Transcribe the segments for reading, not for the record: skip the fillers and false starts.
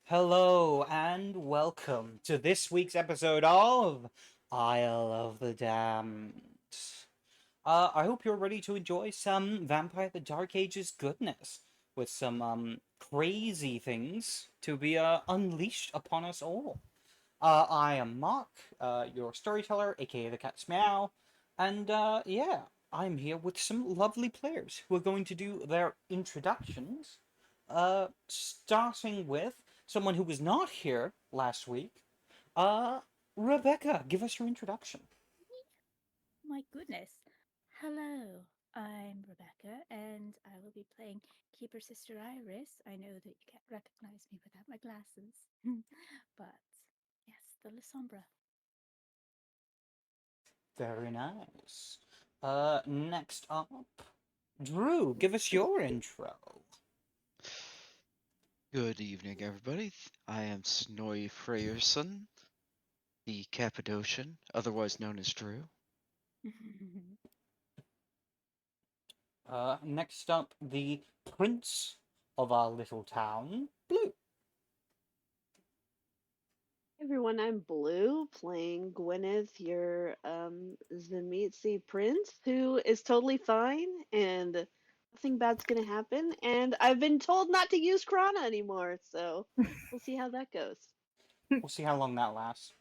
Hello and welcome to this week's episode of Isle of the Damned. I hope you're ready to enjoy some Vampire the Dark Ages goodness with some crazy things to be unleashed upon us all. I am Mark, your storyteller, aka the CatsMeow, and yeah, I'm here with some lovely players who are going to do their introductions. Starting with someone who was not here last week. Uh, Rebecca, give us your introduction. My goodness. Hello, I'm Rebecca, and I will be playing Keeper Sister Iris. I know that you can't recognize me without my glasses, but yes, the Lysombra. Very nice. Next up, Drew, give us your intro. Good evening, everybody. I am Snowy Freyerson, the Cappadocian, otherwise known as Drew. Next up, the Prince of our little town, Blue. Everyone, I'm Blue, playing Gwyneth, your Zemitzi prince, who is totally fine and nothing bad's gonna happen. And I've been told not to use Krana anymore, so we'll see how that goes. We'll see how long that lasts.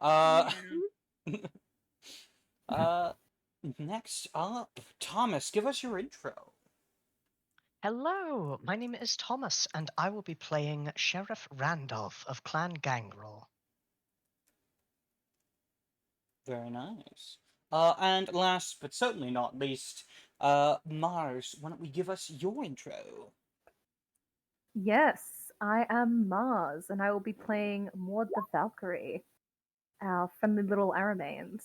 Uh, Yeah. uh, Next up, Thomas, give us your intro. Hello, my name is Thomas, and I will be playing Sheriff Randolph of Clan Gangrel. Very nice. And last but certainly not least, Mars, why don't we give us your intro? Yes, I am Mars, and I will be playing Maud the Valkyrie, our friendly little Aramanes.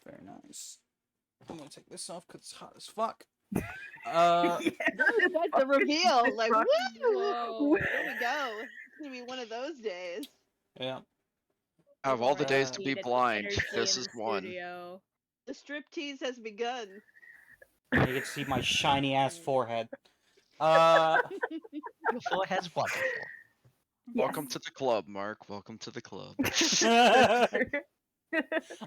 Very nice. I'm gonna take this off because it's hot as fuck. Uh, Woo, that's the reveal! Like, woo! Whoa. There we go. It's gonna be one of those days. yeah. Out of all the Boy, days I to be needed the blind, energy this in is the one. studio. The striptease has begun. And you get to see my shiny ass forehead. Uh, Your forehead's wonderful. Yes. Welcome to the club, Mark. Welcome to the club.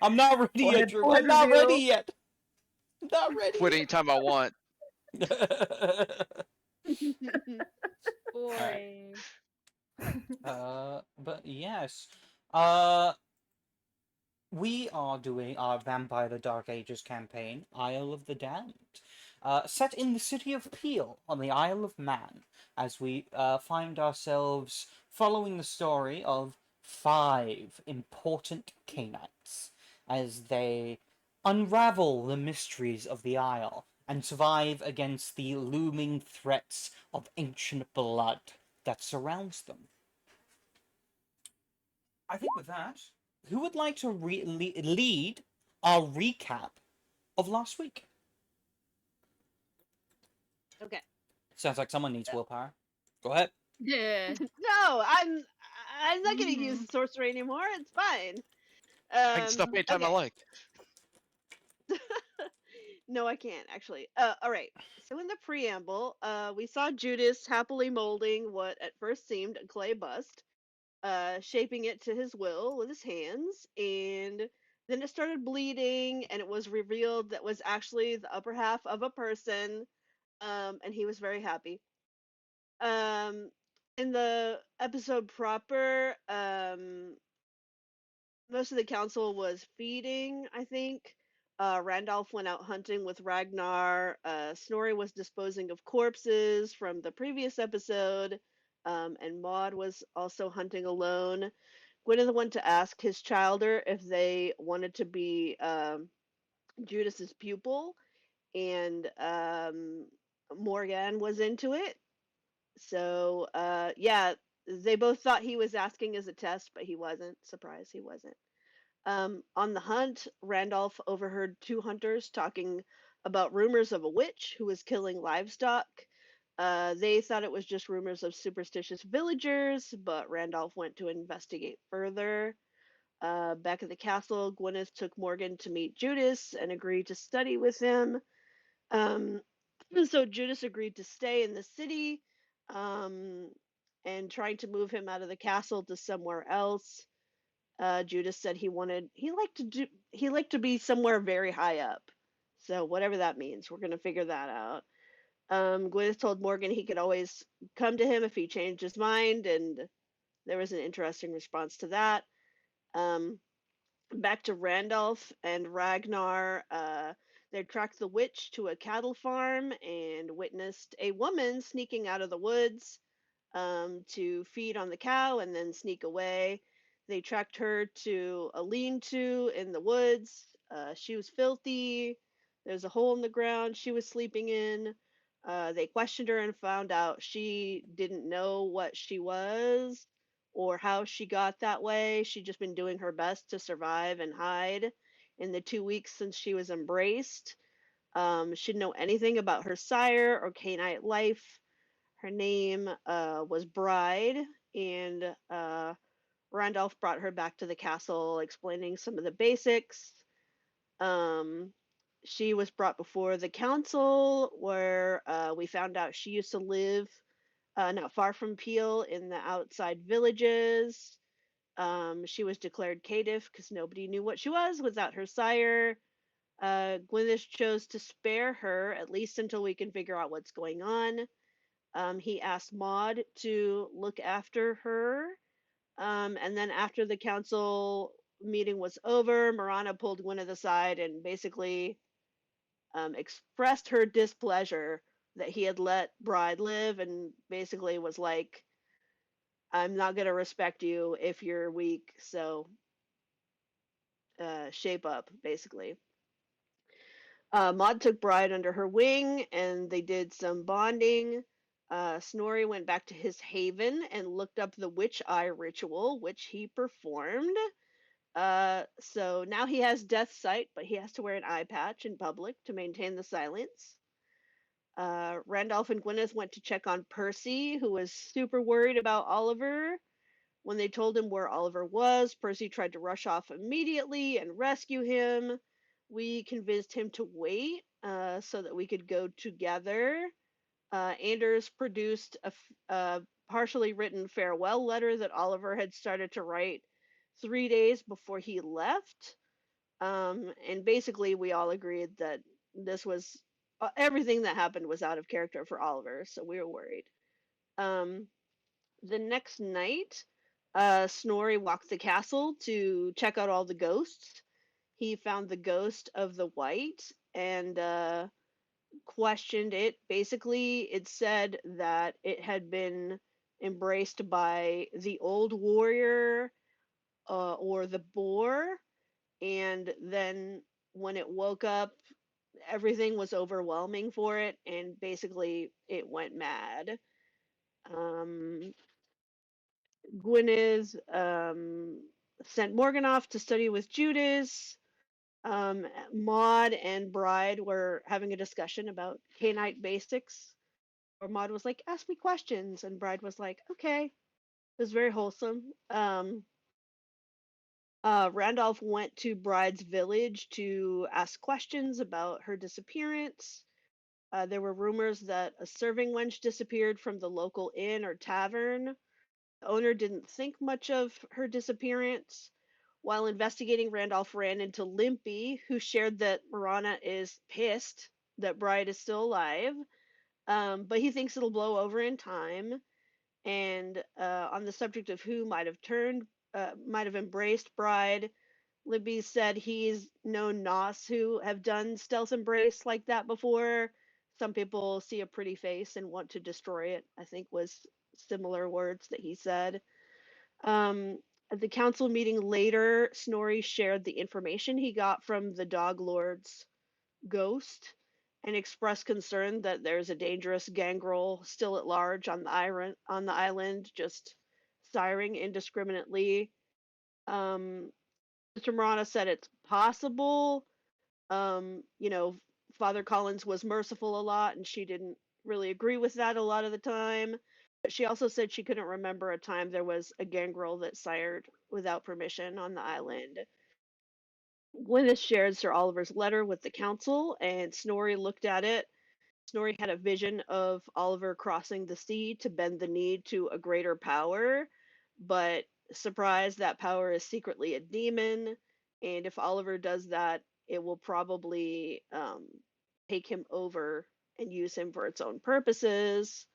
I'm not ready yet, Forehead, Drew. I'm forehead not ready reveal. yet. Not ready Quit anytime I want. yet. Alright. Boy. But yes. Uh, we are doing our Vampire the Dark Ages campaign, Isle of the Damned. Set in the city of Peel on the Isle of Man, as we find ourselves following the story of five important Canaanites as they unravel the mysteries of the Isle and survive against the looming threats of ancient blood that surrounds them. I think with that, who would like to lead our recap of last week? Okay. Sounds like someone needs willpower. Go ahead. Yeah. No, I'm not gonna use sorcery anymore. It's fine. I can stop anytime I Okay. like. No, I can't actually. All right. So in the preamble, we saw Judas happily molding what at first seemed a clay bust, shaping it to his will with his hands, and then it started bleeding, and it was revealed that was actually the upper half of a person, and he was very happy. Um, in the episode proper, most of the council was feeding, I think. Randolph went out hunting with Ragnar. Snorri was disposing of corpses from the previous episode. And Maud was also hunting alone. Gwyneth went to ask his childer if they wanted to be Judas's pupil, and Morgan was into it. So, yeah, they both thought he was asking as a test, but he wasn't. Surprise, he wasn't. On the hunt, Randolph overheard two hunters talking about rumors of a witch who was killing livestock. They thought it was just rumors of superstitious villagers, but Randolph went to investigate further. Back at the castle, Gwyneth took Morgan to meet Judas and agreed to study with him. Um, so Judas agreed to stay in the city. Um, and trying to move him out of the castle to somewhere else. Judas said he liked to be somewhere very high up. So whatever that means, we're gonna figure that out. Gwyneth told Morgan he could always come to him if he changed his mind, and there was an interesting response to that. Um, Back to Randolph and Ragnar. They tracked the witch to a cattle farm and witnessed a woman sneaking out of the woods to feed on the cow and then sneak away. They tracked her to a lean to in the woods. She was filthy. There's a hole in the ground she was sleeping in. They questioned her and found out she didn't know what she was or how she got that way. She'd just been doing her best to survive and hide in the 2 weeks since she was embraced. She didn't know anything about her sire or Canaanite life. Her name was Bride, and Randolph brought her back to the castle, explaining some of the basics. Um, she was brought before the council, where we found out she used to live not far from Peel in the outside villages. She was declared caitiff because nobody knew what she was without her sire. Gwyneth chose to spare her, at least until we can figure out what's going on. He asked Maud to look after her. And then after the council meeting was over, Marana pulled Gwyneth aside and basically expressed her displeasure that he had let Bride live and basically was like, I'm not going to respect you if you're weak, so shape up, basically. Maud took Bride under her wing and they did some bonding. Snorri went back to his haven and looked up the witch eye ritual, which he performed. So now he has death sight, but he has to wear an eye patch in public to maintain the silence. Randolph and Gwyneth went to check on Percy, who was super worried about Oliver. When they told him where Oliver was, Percy tried to rush off immediately and rescue him. We convinced him to wait so that we could go together. Anders produced a partially written farewell letter that Oliver had started to write 3 days before he left. And basically, we all agreed that this was everything that happened was out of character for Oliver, so we were worried. Um, the next night, Snorri walked the castle to check out all the ghosts. He found the ghost of the white and questioned it. Basically, it said that it had been embraced by the old warrior or the boar, and then when it woke up, everything was overwhelming for it, and basically, it went mad. Um, Gwyneth sent Morgan off to study with Judas. Maud and Bride were having a discussion about Canaanite basics. Or Maud was like, "Ask me questions," and Bride was like, "Okay." It was very wholesome. Randolph went to Bride's village to ask questions about her disappearance. There were rumors that a serving wench disappeared from the local inn or tavern. The owner didn't think much of her disappearance. While investigating, Randolph ran into Limpy, who shared that Marana is pissed that Bride is still alive, but he thinks it'll blow over in time. And on the subject of who might have embraced Bride, Libby said he's known Nos who have done stealth embrace like that before. Some people see a pretty face and want to destroy it, I think was similar words that he said. At the council meeting later, Snorri shared the information he got from the Dog Lord's ghost and expressed concern that there's a dangerous gangrel still at large on the island, just siring indiscriminately. Mr. Marana said it's possible. You know, Father Collins was merciful a lot, and she didn't really agree with that a lot of the time. But she also said she couldn't remember a time there was a gangrel that sired without permission on the island. Gwyneth shared Sir Oliver's letter with the council, and Snorri looked at it, Snorri had a vision of Oliver crossing the sea to bend the knee to a greater power, but surprised that power is secretly a demon. And if Oliver does that, it will probably take him over and use him for its own purposes.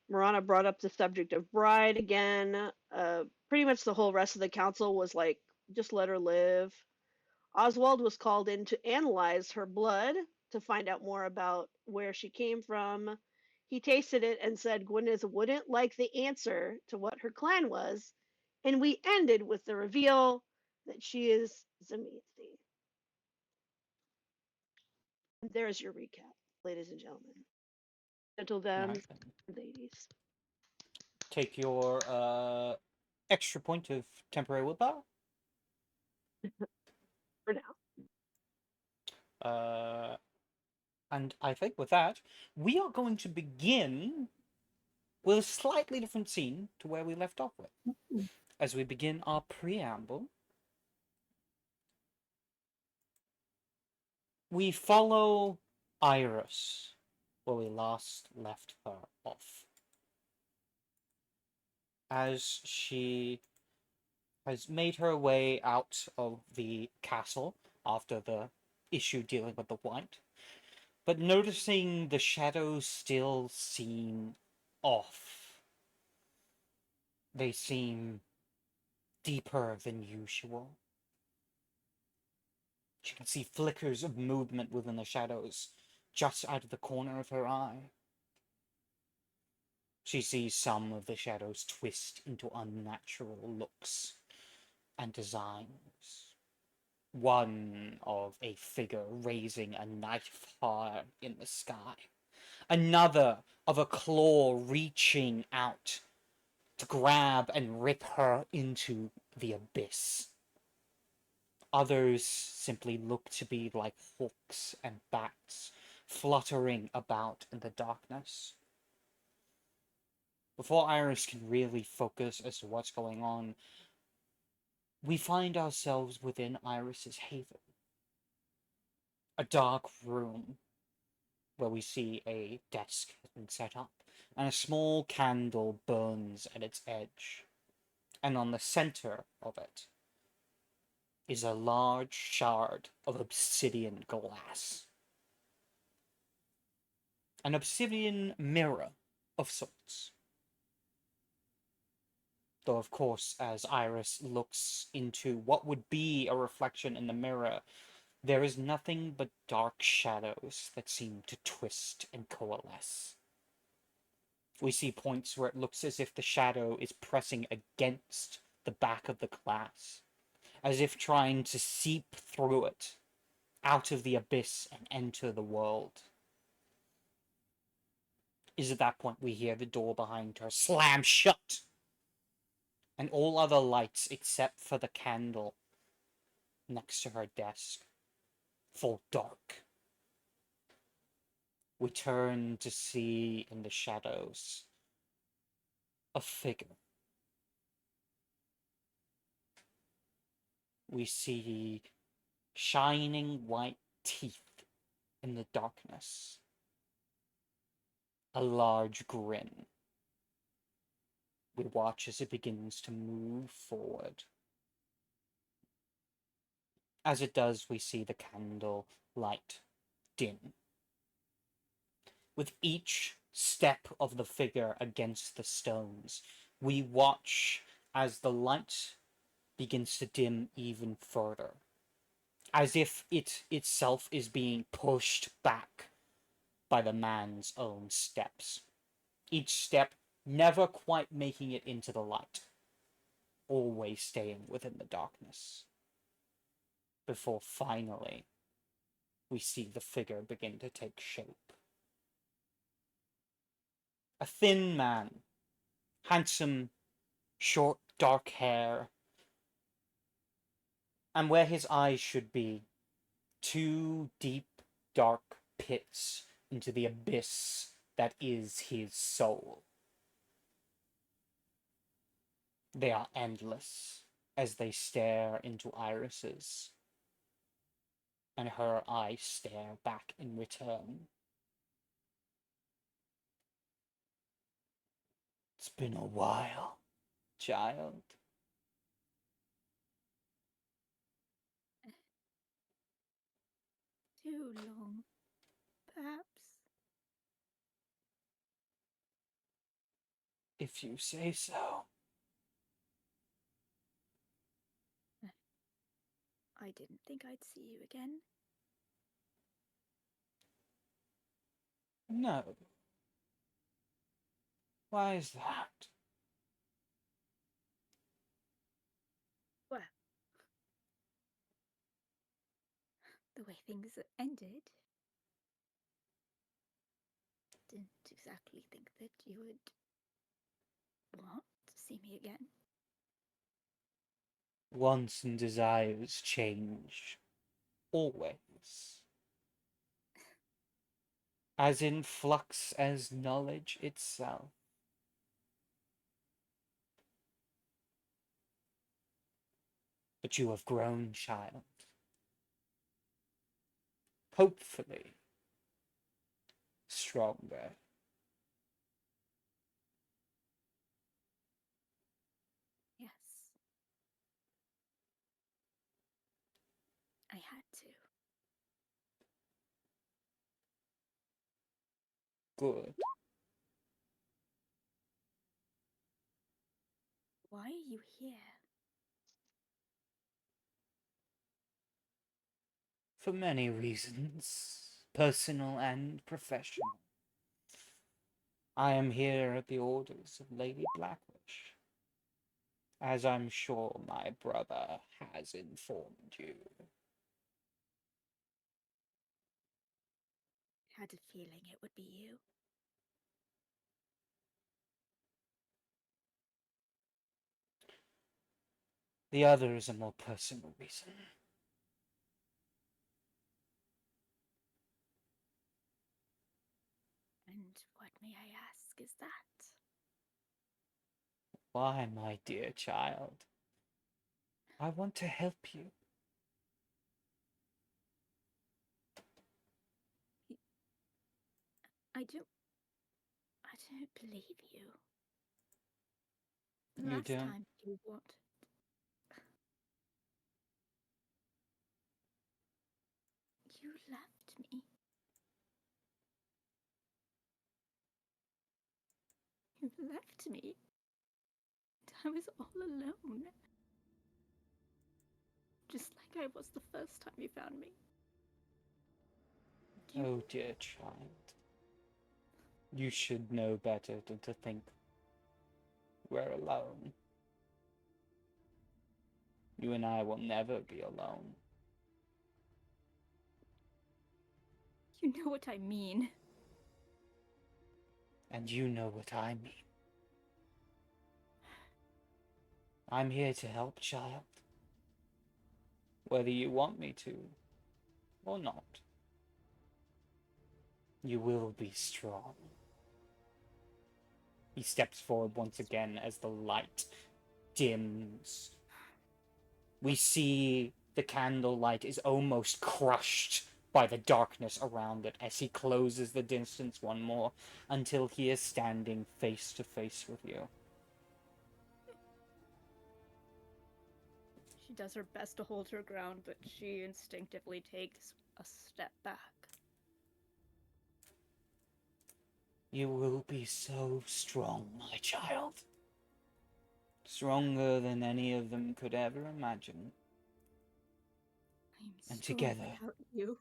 Marana brought up the subject of Bride again. Pretty much the whole rest of the council was like, just let her live. Oswald was called in to analyze her blood to find out more about where she came from. He tasted it and said Gwyneth wouldn't like the answer to what her clan was, and we ended with the reveal that she is Zamithi. And there's your recap, ladies and gentlemen. Gentlemen, Nice. ladies. Take your extra point of temporary willpower. For now. And I think with that, we are going to begin with a slightly different scene to where we left off with. As we begin our preamble, we follow Iris where we last left her off. As she has made her way out of the castle after the issue dealing with the white, but noticing the shadows still seem off. They seem deeper than usual. She can see flickers of movement within the shadows, just out of the corner of her eye. She sees some of the shadows twist into unnatural looks and designs. One of a figure raising a knife high in the sky. Another of a claw reaching out to grab and rip her into the abyss. Others simply look to be like hawks and bats, fluttering about in the darkness. Before Iris can really focus as to what's going on, we find ourselves within Iris's haven. A dark room where we see a desk has been set up, and a small candle burns at its edge. And on the center of it is a large shard of obsidian glass. An obsidian mirror of sorts. Though, of course, as Iris looks into what would be a reflection in the mirror, there is nothing but dark shadows that seem to twist and coalesce. We see points where it looks as if the shadow is pressing against the back of the glass, as if trying to seep through it, out of the abyss and enter the world. Is at that point we hear the door behind her slam shut, and all other lights except for the candle next to her desk fall dark. We turn to see in the shadows a figure. We see shining white teeth in the darkness. A large grin. We watch as it begins to move forward. As it does, we see the candle light dim. With each step of the figure against the stones, we watch as the light begins to dim even further, as if it itself is being pushed back by the man's own steps. Each step never quite making it into the light, always staying within the darkness. Before finally we see the figure begin to take shape. A thin man, handsome, short, dark hair, and where his eyes should be, two deep, dark pits into the abyss that is his soul. They are endless as they stare into Iris's, and her eyes stare back in return. It's been a while, child. Too long, perhaps. If you say so. I didn't think I'd see you again. No. Why is that? Well, the way things ended, didn't exactly think that you would want to see me again. Wants and desires change. Always. As in flux as knowledge itself. But you have grown, child. Hopefully, stronger. Yes. I had to. Good. Why are you here? For many reasons, personal and professional. I am here at the orders of Lady Blackwish, as I'm sure my brother has informed you. Had a feeling it would be you. The other is a more personal reason. And what, may I ask, is that? Why, my dear child? I want to help you. I don't believe you. You Last don't? time you what? You left me. You left me. I was all alone. Just like I was the first time you found me. You Oh, dear child. You should know better than to think we're alone. You and I will never be alone. know what I mean. And you know what I mean. I'm here to help, child. Whether you want me to or not. You will be strong. He steps forward once again as the light dims. We see the candlelight is almost crushed by the darkness around it as he closes the distance one more until he is standing face to face with you. She does her best to hold her ground, but she instinctively takes a step back. You will be so strong, my child. Stronger than any of them could ever imagine. I'm And strong together, without you.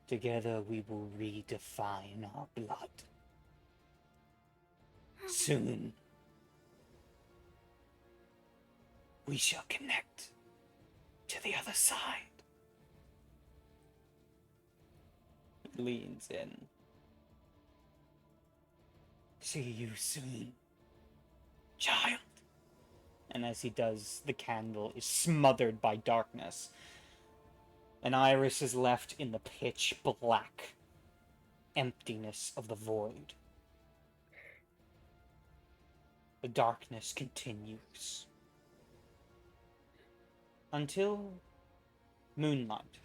together we will redefine our blood. Soon, we shall connect to the other side. He leans in. See you soon, child. And as he does, the candle is smothered by darkness. And Iris is left in the pitch black emptiness of the void. The darkness continues until moonlight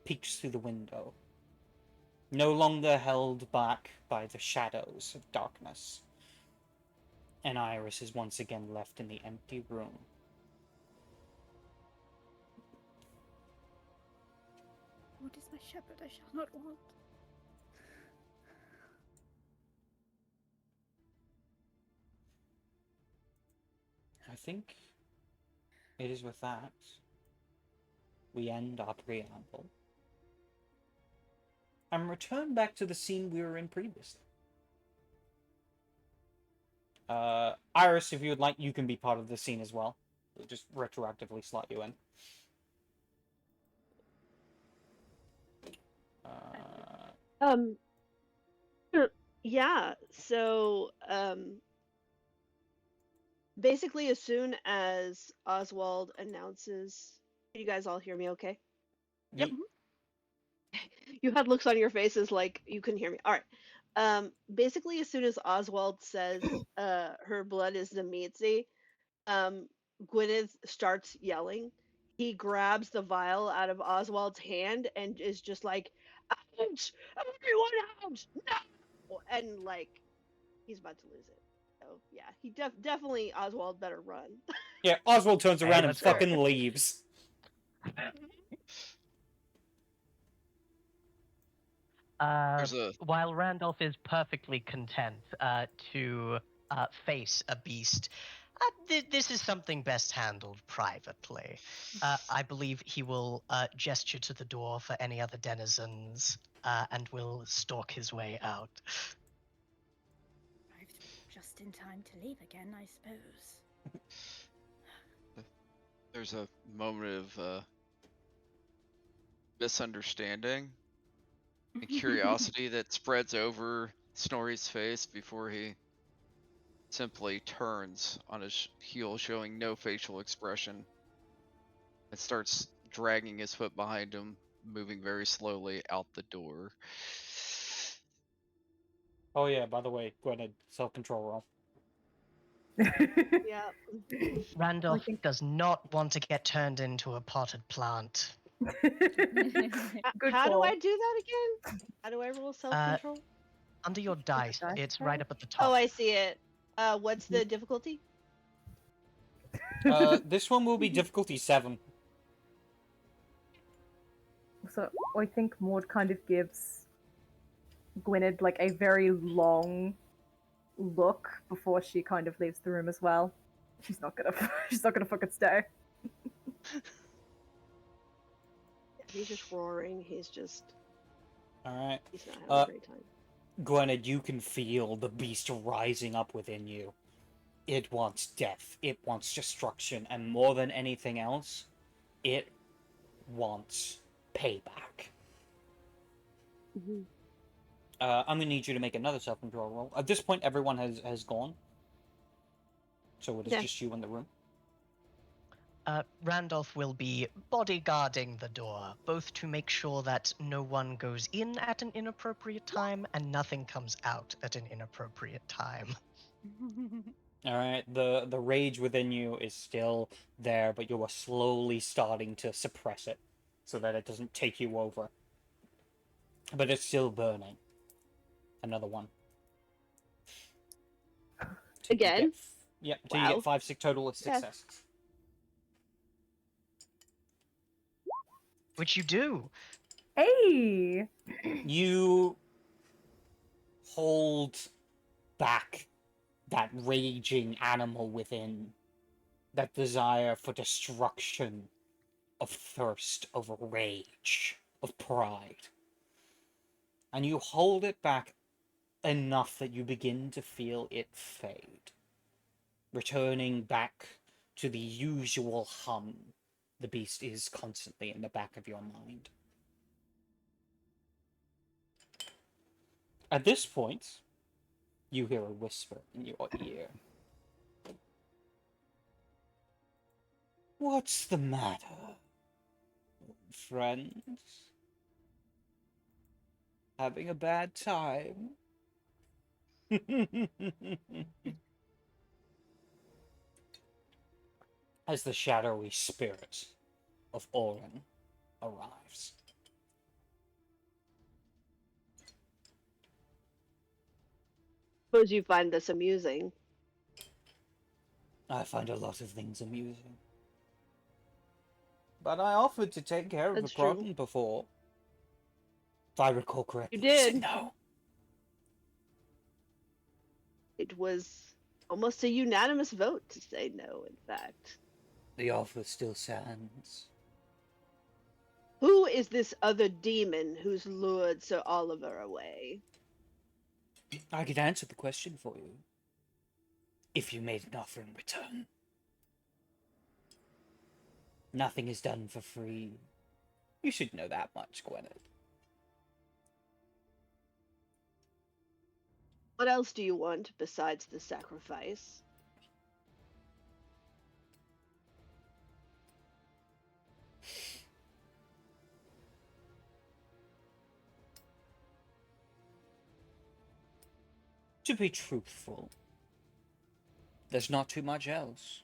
peeks through the window no longer held back by the shadows of darkness. And Iris is once again left in the empty room. What is my shepherd I shall not want? I think it is with that we end our preamble and return back to the scene we were in previously. Iris, if you would like, you can be part of the scene as well. We'll just retroactively slot you in. Um, yeah, so basically as soon as Oswald announces, can you guys all hear me okay? Yep. You had looks on your faces like you couldn't hear me. All right. Basically as soon as Oswald says her blood is the Nemesis, Gwyneth starts yelling. He grabs the vial out of Oswald's hand and is just like, "Out! Everyone out! No!" And like he's about to lose it. So yeah, he definitely Oswald better run. Yeah, Oswald turns Hey, around and let's go. fucking leaves. There's a While Randolph is perfectly content to face a beast, this is something best handled privately. I believe he will gesture to the door for any other denizens and will stalk his way out. Arrived just in time to leave again, I suppose. there's a moment of misunderstanding and curiosity that spreads over Snorri's face before he simply turns on his heel, showing no facial expression, and starts dragging his foot behind him, moving very slowly out the door. Oh yeah, by the way, go ahead, self-control roll. Yeah. Randolph think- does not want to get turned into a potted plant. Good How do call. I do that again? How do I roll self-control? Under your dice, dice it's pad? right up at the Oh, top. I see it. What's the difficulty? This one will be difficulty 7. So I think Maud kind of gives Gwynedd like a very long look before she kind of leaves the room as well. She's not gonna she's not gonna fucking stay. He's just roaring. He's Alright. not having Uh, a great time. Gwynedd, you can feel the beast rising up within you. It wants death, it wants destruction, and more than anything else, it wants payback. Mm-hmm. I'm gonna need you to make another self-control roll. At this point, everyone has gone. So it is Okay. just you in the room. Randolph will be bodyguarding the door, both to make sure that no one goes in at an inappropriate time and nothing comes out at an inappropriate time. Alright, the rage within you is still there, but you are slowly starting to suppress it so that it doesn't take you over. But it's still burning. Another one. Till you Again? get yep, till you Wow. get 5 total of Yeah. successes. Which you do. Hey! You hold back that raging animal within, that desire for destruction, of thirst, of rage, of pride. And you hold it back enough that you begin to feel it fade, returning back to the usual hum the beast is constantly in the back of your mind. At this point, you hear a whisper in your ear. What's the matter, friends? Having a bad time? As the shadowy spirit of Orin arrives. Suppose you find this amusing. I find a lot of things amusing. But I offered to take care of the That's true. problem before. If I recall correctly, You said did. no. It was almost a unanimous vote to say no, in fact. The offer still stands. Who is this other demon who's lured Sir Oliver away? I could answer the question for you. If you made an offer in return. Nothing is done for free. You should know that much, Gwyneth. What else do you want besides the sacrifice? To be truthful, there's not too much else.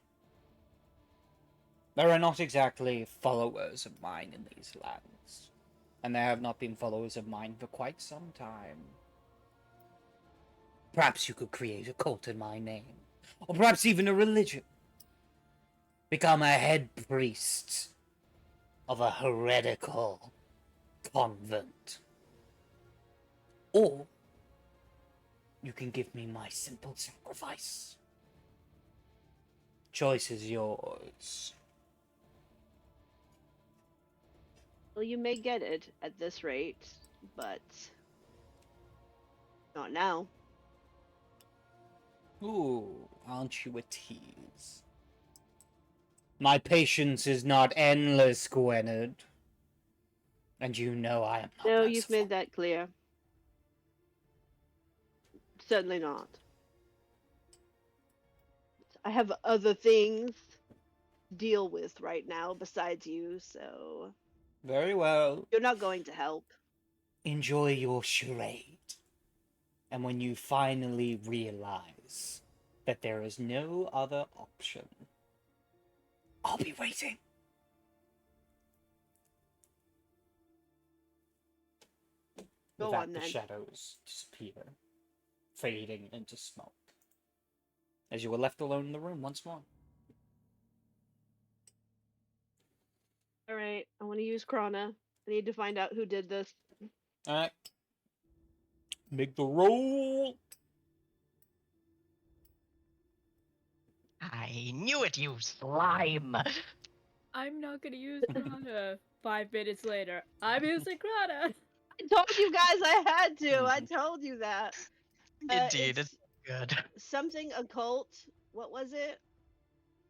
There are not exactly followers of mine in these lands, and there have not been followers of mine for quite some time. Perhaps you could create a cult in my name, or perhaps even a religion. Become a head priest of a heretical convent. Or you can give me my simple sacrifice. Choice is yours. Well, you may get it at this rate, but not now. Ooh, aren't you a tease? My patience is not endless, Gwynedd. And you know I am not No, merciful. you've made that clear. Certainly not. I have other things to deal with right now besides you, so Very well. you're not going to help. Enjoy your charade. And when you finally realize that there is no other option, I'll be waiting. Go With that, on the then. shadows disappear, fading into smoke, as you are left alone in the room once more. Alright, I want to use Krana. I need to find out who did this. Alright. Make the roll. I knew it, you slime! I'm not gonna use Grana. 5 minutes later, I'm using Grana. I told you guys I had to. I told you that. Indeed, it's good. Something occult. What was it?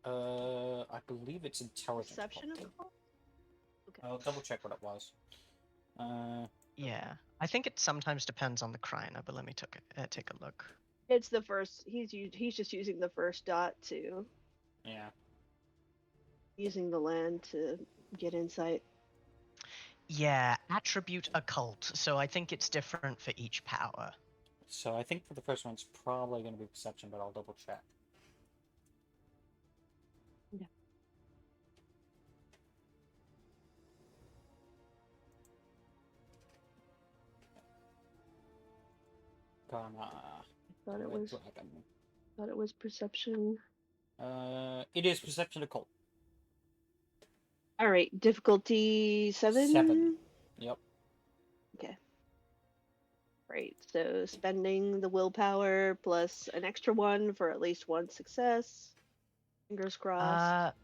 I believe it's intelligence. Perception probably. occult? Okay. I'll double check what it was. Yeah, I think it sometimes depends on the Krina, but let me take a look. It's the first. He's just using the first dot to Yeah. using the land to get insight. Yeah, attribute occult, so I think it's different for each power. So I think for the first one it's probably going to be perception, but I'll double check. Yeah. Karma. Thought it Red was. dragon. Thought it was perception. It is perception occult. All right, difficulty 7. 7. Yep. Okay. Right. So spending the willpower plus an extra one for at least one success. Fingers crossed.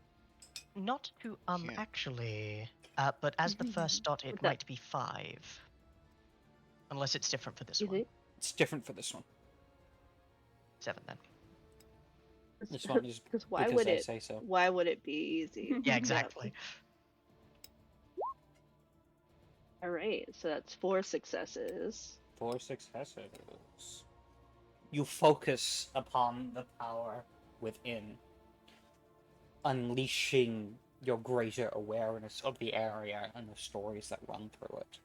Not to Yeah. actually. But as the first dot, it What's that? might be 5. Unless it's different for this You one. think? It's different for this one. 7 then. This one is Because why because would I it? say so. Why would it be easy? Yeah, exactly. All right. So that's 4 successes. 4 successes. You focus upon the power within, unleashing your greater awareness of the area and the stories that run through it.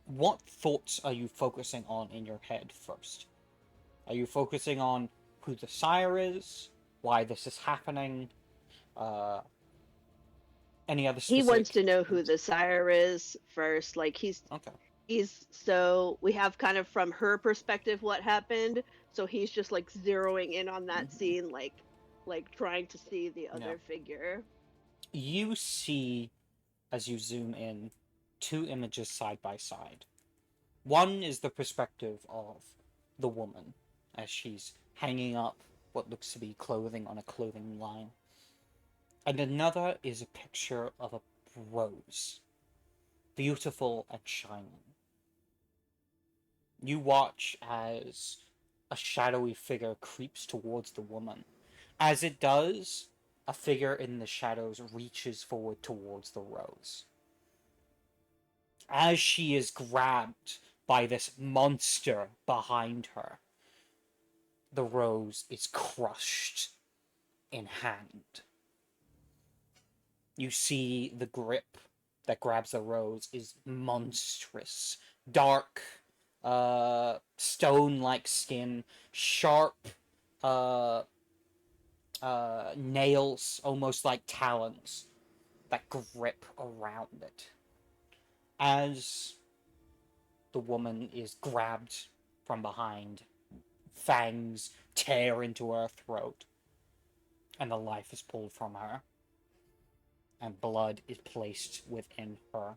What thoughts are you focusing on in your head first? Are you focusing on who the sire is, why this is happening, any other specific... He wants to know who the sire is first. Like Okay. So we have kind of from her perspective what happened. So he's just like zeroing in on that Mhm. scene, like trying to see the Yeah. other figure. You see, as you zoom in, two images side by side. One is the perspective of the woman as she's hanging up what looks to be clothing on a clothing line. And another is a picture of a rose, beautiful and shining. You watch as a shadowy figure creeps towards the woman. As it does, a figure in the shadows reaches forward towards the rose. As she is grabbed by this monster behind her, the rose is crushed in hand. You see the grip that grabs the rose is monstrous, dark, stone-like skin, sharp, uh, nails, almost like talons, that grip around it. As the woman is grabbed from behind, fangs tear into her throat, and the life is pulled from her, and blood is placed within her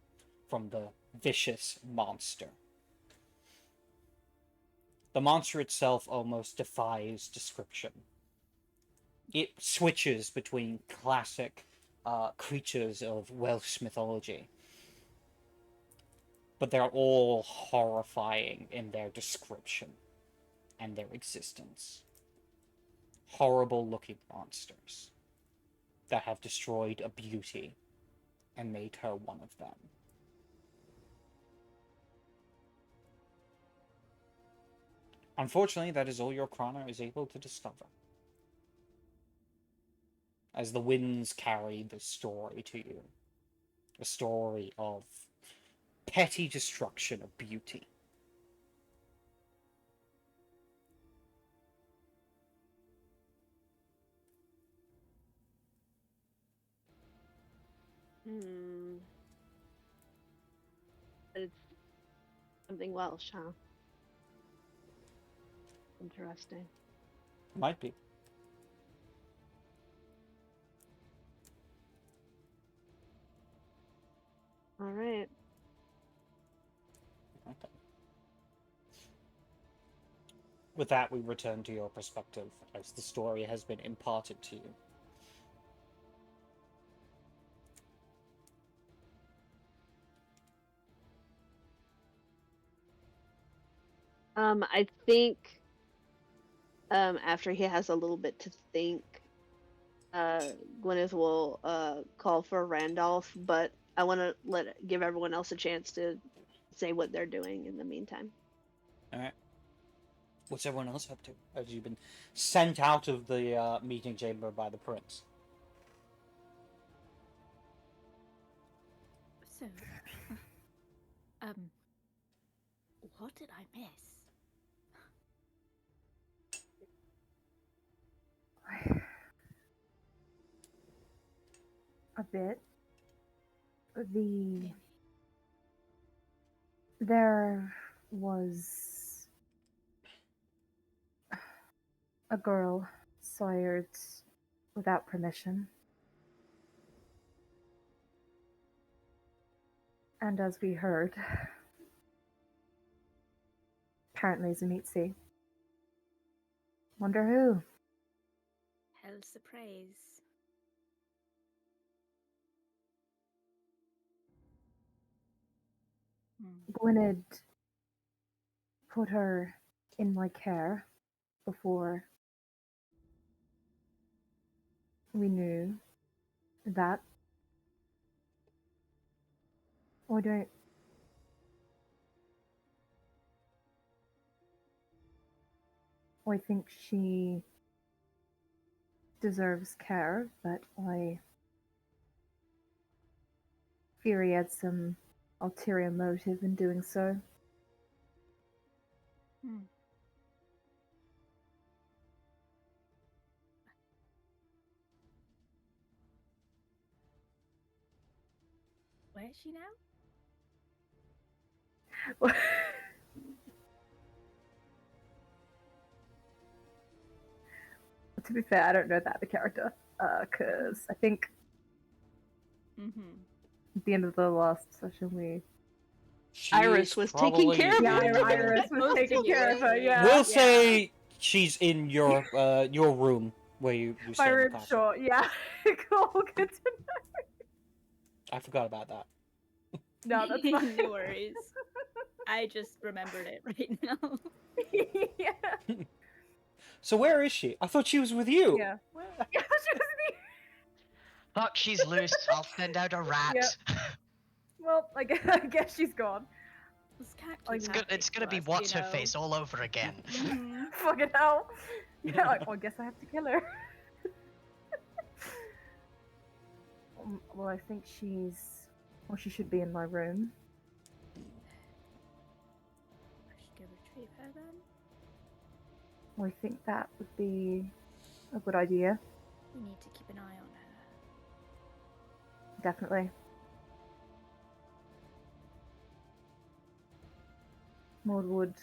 from the vicious monster. The monster itself almost defies description. It switches between classic creatures of Welsh mythology, but they're all horrifying in their description and their existence. Horrible looking monsters that have destroyed a beauty and made her one of them. Unfortunately, that is all your chrono is able to discover. As the winds carry the story to you, a story of petty destruction of beauty. Hmm. But it's something Welsh, huh? Interesting. Might be. All right. Okay. With that, we return to your perspective as the story has been imparted to you. I think after he has a little bit to think, uh, Gwyneth will call for Randolph, but I want to give everyone else a chance to say what they're doing in the meantime. Alright. What's everyone else up to? As you've been sent out of the meeting chamber by the prince. So, um, what did I miss? A bit. Maybe. There was a girl sired without permission. And as we heard, apparently Zamitsi. Wonder who? Hell's the praise. Gwynedd put her in my care before we knew that. Or don't. I think she deserves care, but I fear he had some ulterior motive in doing so. Where is she now? To be fair, I don't know that the character, because I think Mm-hmm. at the end of the last session we Iris was taking probably care of yeah in, Iris was Most taking of you, care of her. right? Yeah, We'll say she's in your room where you my stay in the room castle. short. Yeah, cool. Good to I forgot about that. know. No, that's fine. No worries. I just remembered it right now. Yeah, So where is she? I thought she was with you. yeah. Where- Yeah, she was the. Fuck, she's loose. I'll send out a rat. Yep. Well, I guess she's gone. This cat Like, keeps It's gonna be us, what's you her know. face all over again. Mm-hmm. Fucking hell. Yeah, like, well, I guess I have to kill her. Well, I think she's. Well, she should be in my room. I should go retrieve her then. Well, I think that would be a good idea. We need to keep an eye on her. Definitely. Maud would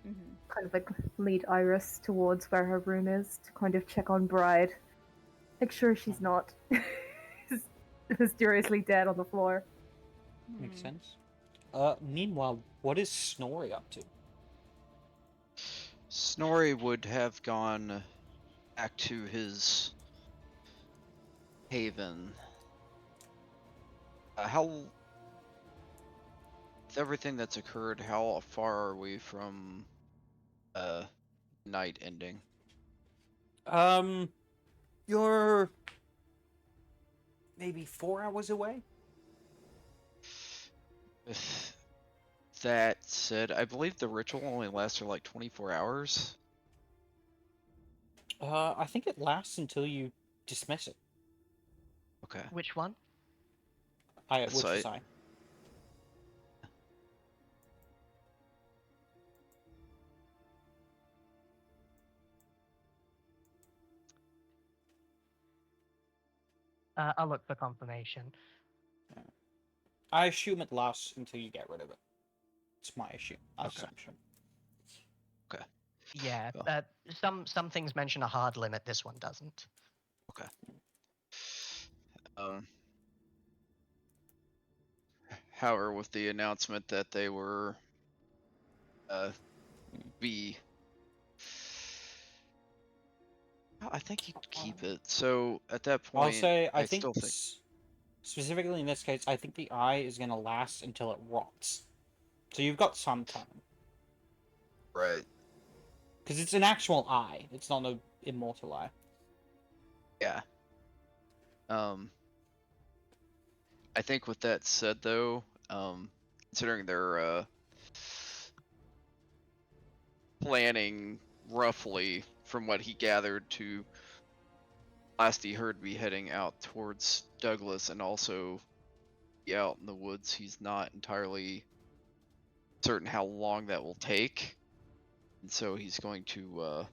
Mm-hmm. kind of like lead Iris towards where her room is to kind of check on Bride. Make sure she's not mysteriously dead on the floor. Makes sense. Meanwhile, what is Snorri up to? Snorri would have gone back to his haven. How, with everything that's occurred, how far are we from night ending? You're maybe 4 hours away. With that said, I believe the ritual only lasts for like 24 hours. I think it lasts until you dismiss it. Okay. Which one? Which So is I. I'll look for confirmation. I assume it lasts until you get rid of it. It's my Okay. assumption. Okay. Yeah, Well. some things mention a hard limit. This one doesn't. Okay. However, with the announcement that they were be, I think you'd keep it. So at that point, I'll say I still think specifically in this case, I think the eye is gonna last until it rots. So you've got some time. right. Because it's an actual eye. It's not an immortal eye. Yeah. I think with that said, though, considering their planning roughly from what he gathered to last he heard me heading out towards Douglas and also be out in the woods, he's not entirely certain how long that will take. And so he's going to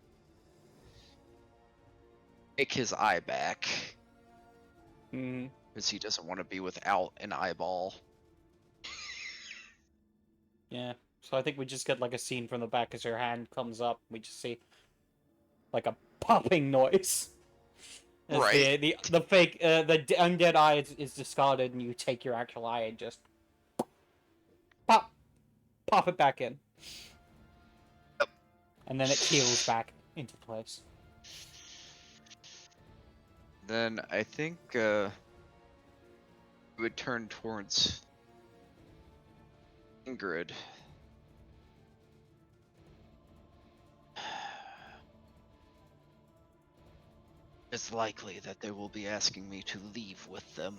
take his eye back because he doesn't want to be without an eyeball. Yeah. So I think we just get like a scene from the back as her hand comes up. We just see like a popping noise. As Right. the fake the undead eye is discarded, and you take your actual eye and just pop it back in, Yep. and then it heals back into place. Then I think we would turn towards Ingrid. It's likely that they will be asking me to leave with them.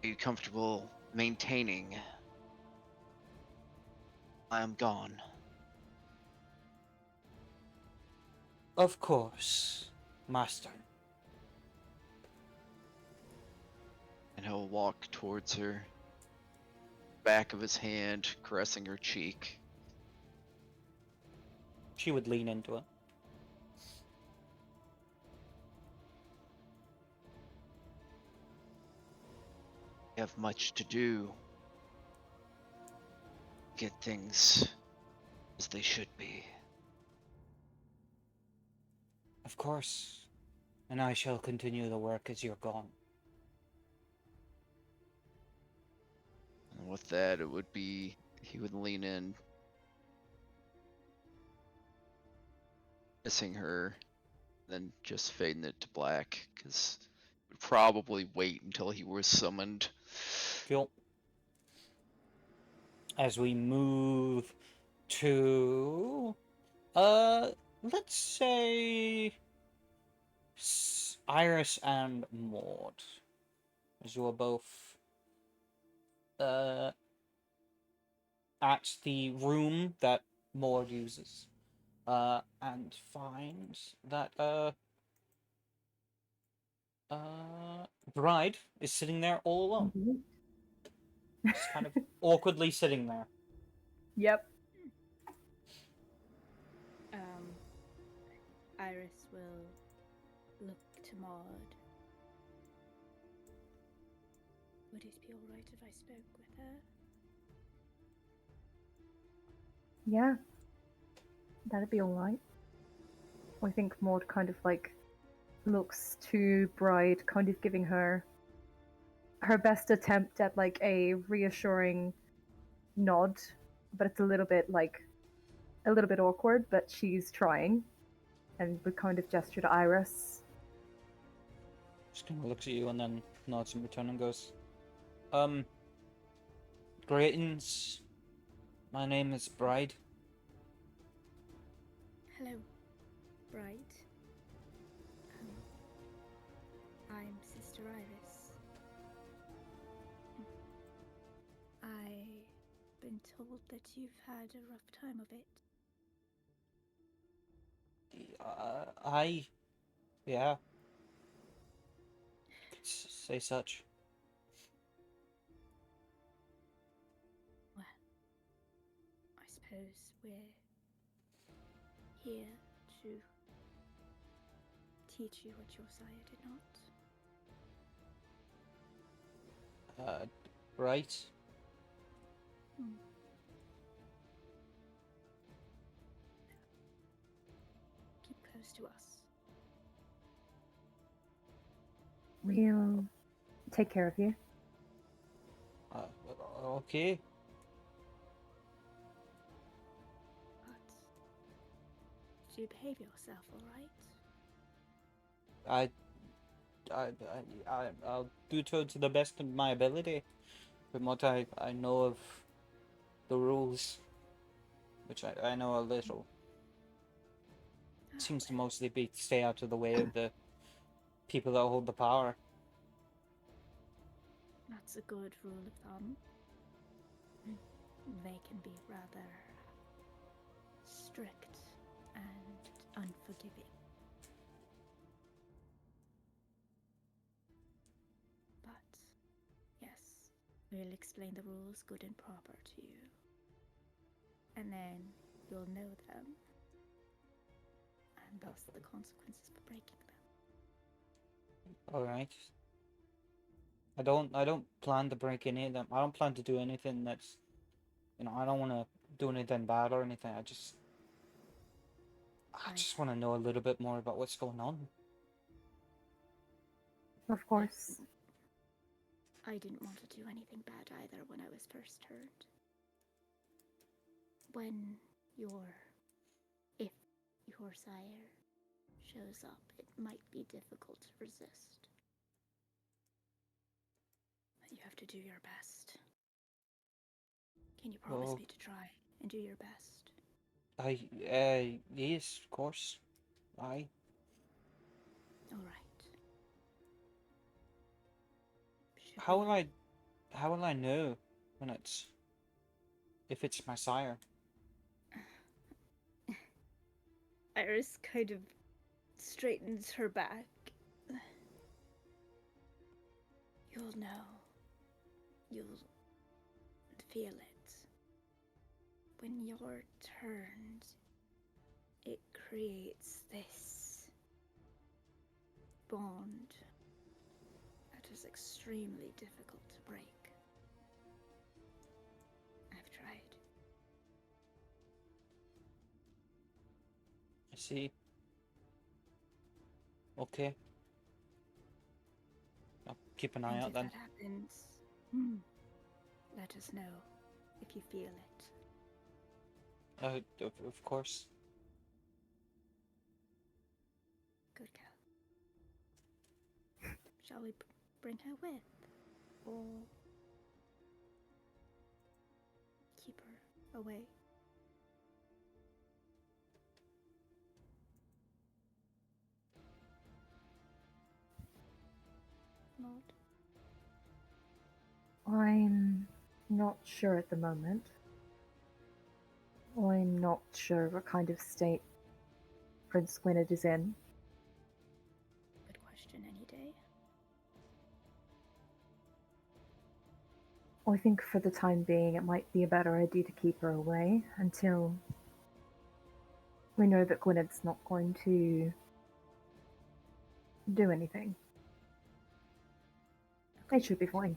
Are you comfortable maintaining? I am gone. Of course, master. And he'll walk towards her, back of his hand caressing her cheek. She would lean into it. You have much to do. get things as they should be. Of course. And I shall continue the work as you're gone. And with that, it would be he would lean in, kissing her, then just fading it to black, because would probably wait until he was summoned. Cool. As we move to, let's say Iris and Maud, as you are both at the room that Maud uses, and find that Bride is sitting there all alone, Mhm. just kind of awkwardly sitting there. Yep. Iris will look to Maud. Would it be alright if I spoke with her? Yeah. That'd be alright. I think Maud kind of like looks to Bride, kind of giving her best attempt at like a reassuring nod, but it's a little bit awkward, but she's trying, and would kind of gesture to Iris. Just kind of looks at you and then nods in return and goes, greetings. My name is Bride. Hello, Bride. I'm Sister Iris. I've been told that you've had a rough time of it. Yeah, could say such. Well, I suppose we're here to teach you what your sire did not. Right? Keep close to us. We'll take care of you. Okay. But do you behave yourself all right? I'll do to the best of my ability, from what I know of the rules, which I know a little. It seems to mostly be stay out of the way of the people that hold the power. That's a good rule of thumb. They can be rather strict and unforgiving. But yes, we'll explain the rules good and proper to you. And then you'll know them, and thus the consequences for breaking them. All right. I don't plan to break any of them. I don't plan to do anything that's, I don't want to do anything bad or anything. I just want to know a little bit more about what's going on. Of course. I didn't want to do anything bad either when I was first turned. If your sire shows up, it might be difficult to resist. But you have to do your best. Can you promise me to try and do your best? Yes, of course. Aye. All right. How will I know when if it's my sire? Iris kind of straightens her back. You'll know. You'll feel it. When you're turned, it creates this bond that is extremely difficult to break. I've tried. see. Okay. I'll keep an eye And out if then. that happens, let us know if you feel it. Of course. Good girl. Shall we bring her with? Or keep her away? Maud? I'm not sure at the moment. I'm not sure what kind of state Prince Gwynedd is in. Good question any day. I think for the time being, it might be a better idea to keep her away until we know that Gwynedd's not going to do anything. They should be fine.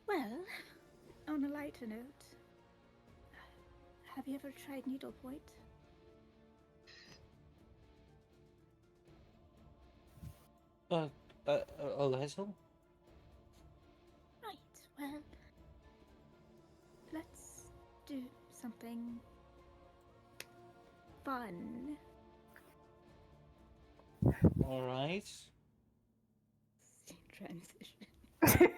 Well, on a lighter note, have you ever tried needlepoint? A little? Right, well, let's do something fun. Alright. Transition.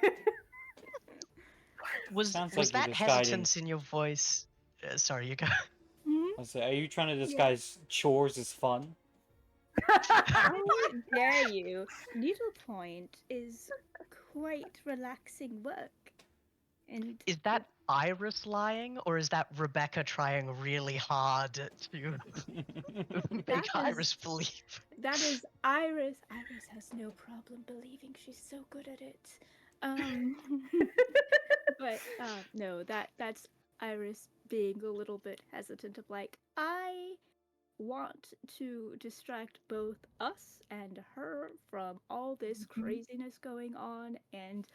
Was Sounds was like you're that disguising. hesitance in your voice? Sorry, you go. I say, are you trying to disguise chores as fun? How dare you? Needlepoint is quite relaxing work. And Is that Iris lying, or is that Rebecca trying really hard to make That is- Iris believe? that is Iris. Iris has no problem believing she's so good at it. But no, that's Iris being a little bit hesitant of like, I want to distract both us and her from all this craziness going on, and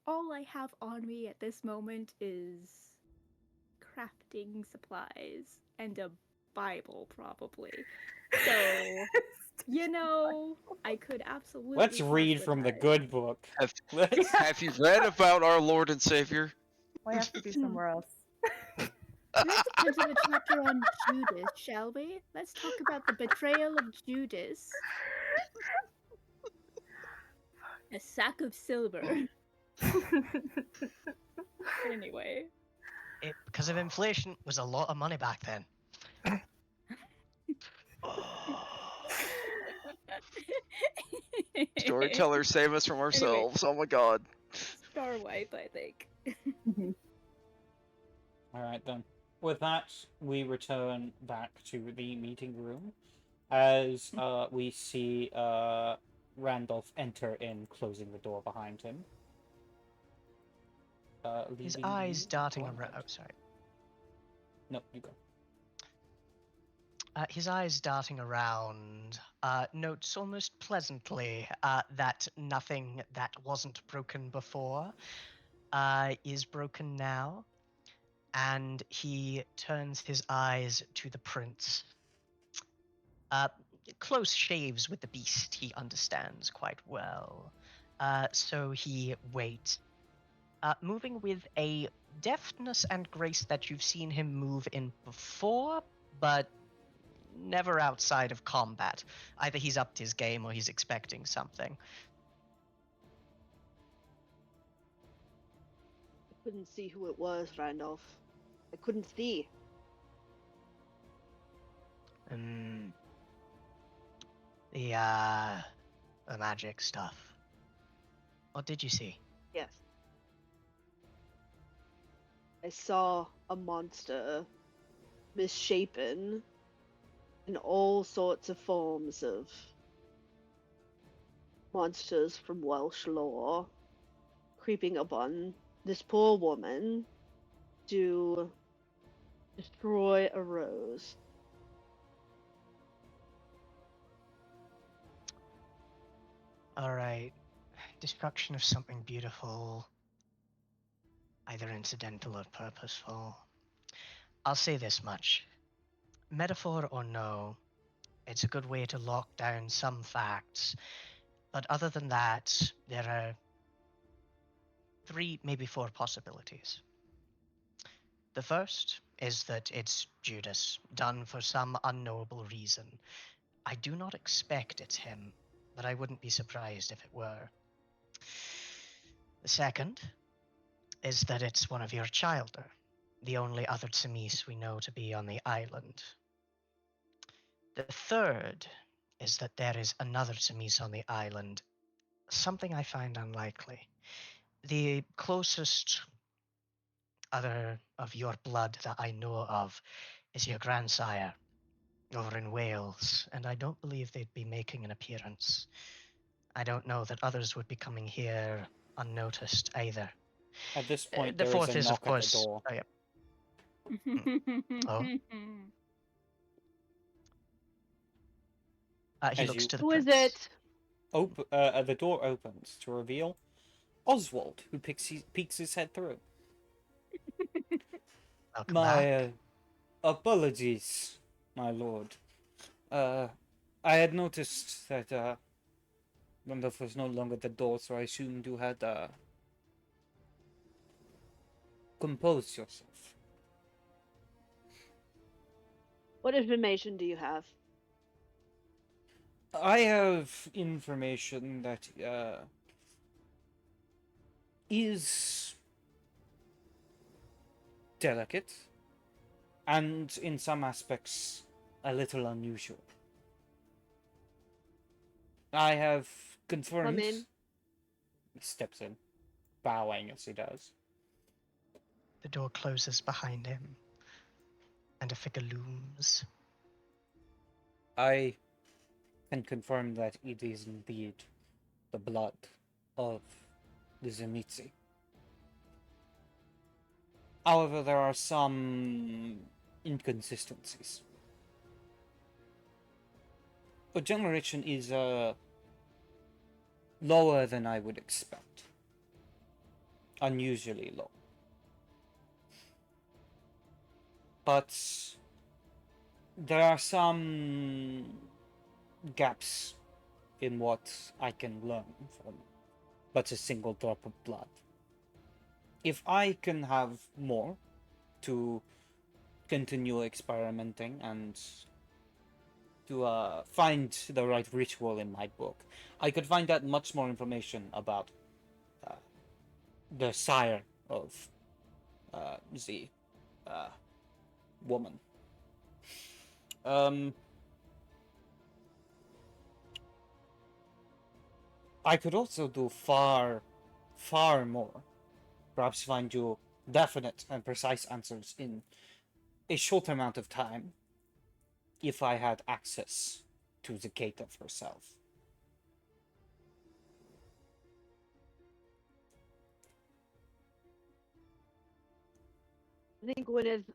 all I have on me at this moment is crafting supplies and a Bible, probably. So, I could absolutely. Let's read possibly from the try. good book. Have, Let's... have you read about our Lord and Savior? I have to be somewhere else. Let's turn to the chapter on Judas, shall we? Let's talk about the betrayal of Judas. A sack of silver. Anyway. Because of inflation, it was a lot of money back then. Storyteller, save us from ourselves. Oh my god. Star wipe, I think. Alright then. With that, we return back to the meeting room as we see Randolph enter in, closing the door behind him. His Leaving eyes you- darting go around. ahead. Oh, sorry. No, you go. His eyes darting around, notes almost pleasantly that nothing that wasn't broken before is broken now, and he turns his eyes to the prince. Close shaves with the beast he understands quite well, so he waits, moving with a deftness and grace that you've seen him move in before, but never outside of combat. Either he's upped his game or he's expecting something. I couldn't see who it was, Randolph. I couldn't see. The magic stuff. What did you see? Yes. I saw a monster, misshapen, in all sorts of forms of monsters from Welsh lore, creeping upon this poor woman to destroy a rose. All right. Destruction of something beautiful, either incidental or purposeful. I'll say this much. Metaphor or no, it's a good way to lock down some facts. But other than that, there are 3, maybe 4 possibilities. The first is that it's Judas, done for some unknowable reason. I do not expect it's him, but I wouldn't be surprised if it were. The second is that it's one of your childer, the only other Tsamis we know to be on the island. The third is that there is another Tsamis on the island, something I find unlikely. The closest other of your blood that I know of is your grandsire over in Wales, and I don't believe they'd be making an appearance. I don't know that others would be coming here unnoticed either. At this point, The there is a fourth is, of knock at the course, door. oh, yeah. Oh, he As looks you to the Who is prince. it? the door opens to reveal Oswald, who peeks his head through. Welcome My back. apologies, my lord. I had noticed that Randolph was no longer at the door, so I assumed you had composed yourself. What information do you have? I have information that is delicate and in some aspects a little unusual. I have confirmed. Come in. He steps in, bowing as he does. The door closes behind him, and a figure looms. I can confirm that it is indeed the blood of the Zemitzi. However, there are some inconsistencies. A generation is lower than I would expect. Unusually low. But there are some gaps in what I can learn from but a single drop of blood. If I can have more to continue experimenting and to find the right ritual in my book, I could find out much more information about the sire of the woman. I could also do far, far more. Perhaps find you definite and precise answers in a short amount of time if I had access to the Caitiff herself. I think Gwyneth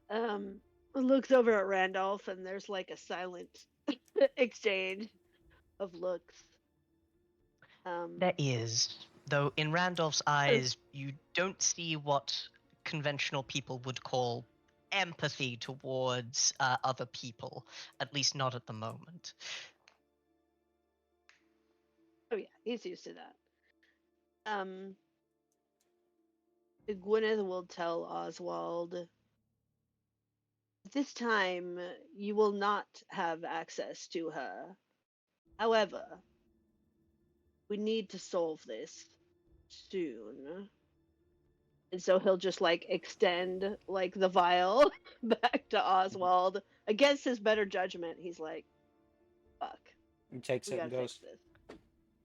looks over at Randolph and there's like a silent exchange of looks. There is, though in Randolph's eyes, you don't see what conventional people would call empathy towards other people, at least not at the moment. Oh yeah, he's used to that. Gwyneth will tell Oswald, this time you will not have access to her. However, we need to solve this soon. And so he'll just like extend like the vial back to Oswald against his better judgment. He's like, fuck, He takes we it gotta and fix goes, this.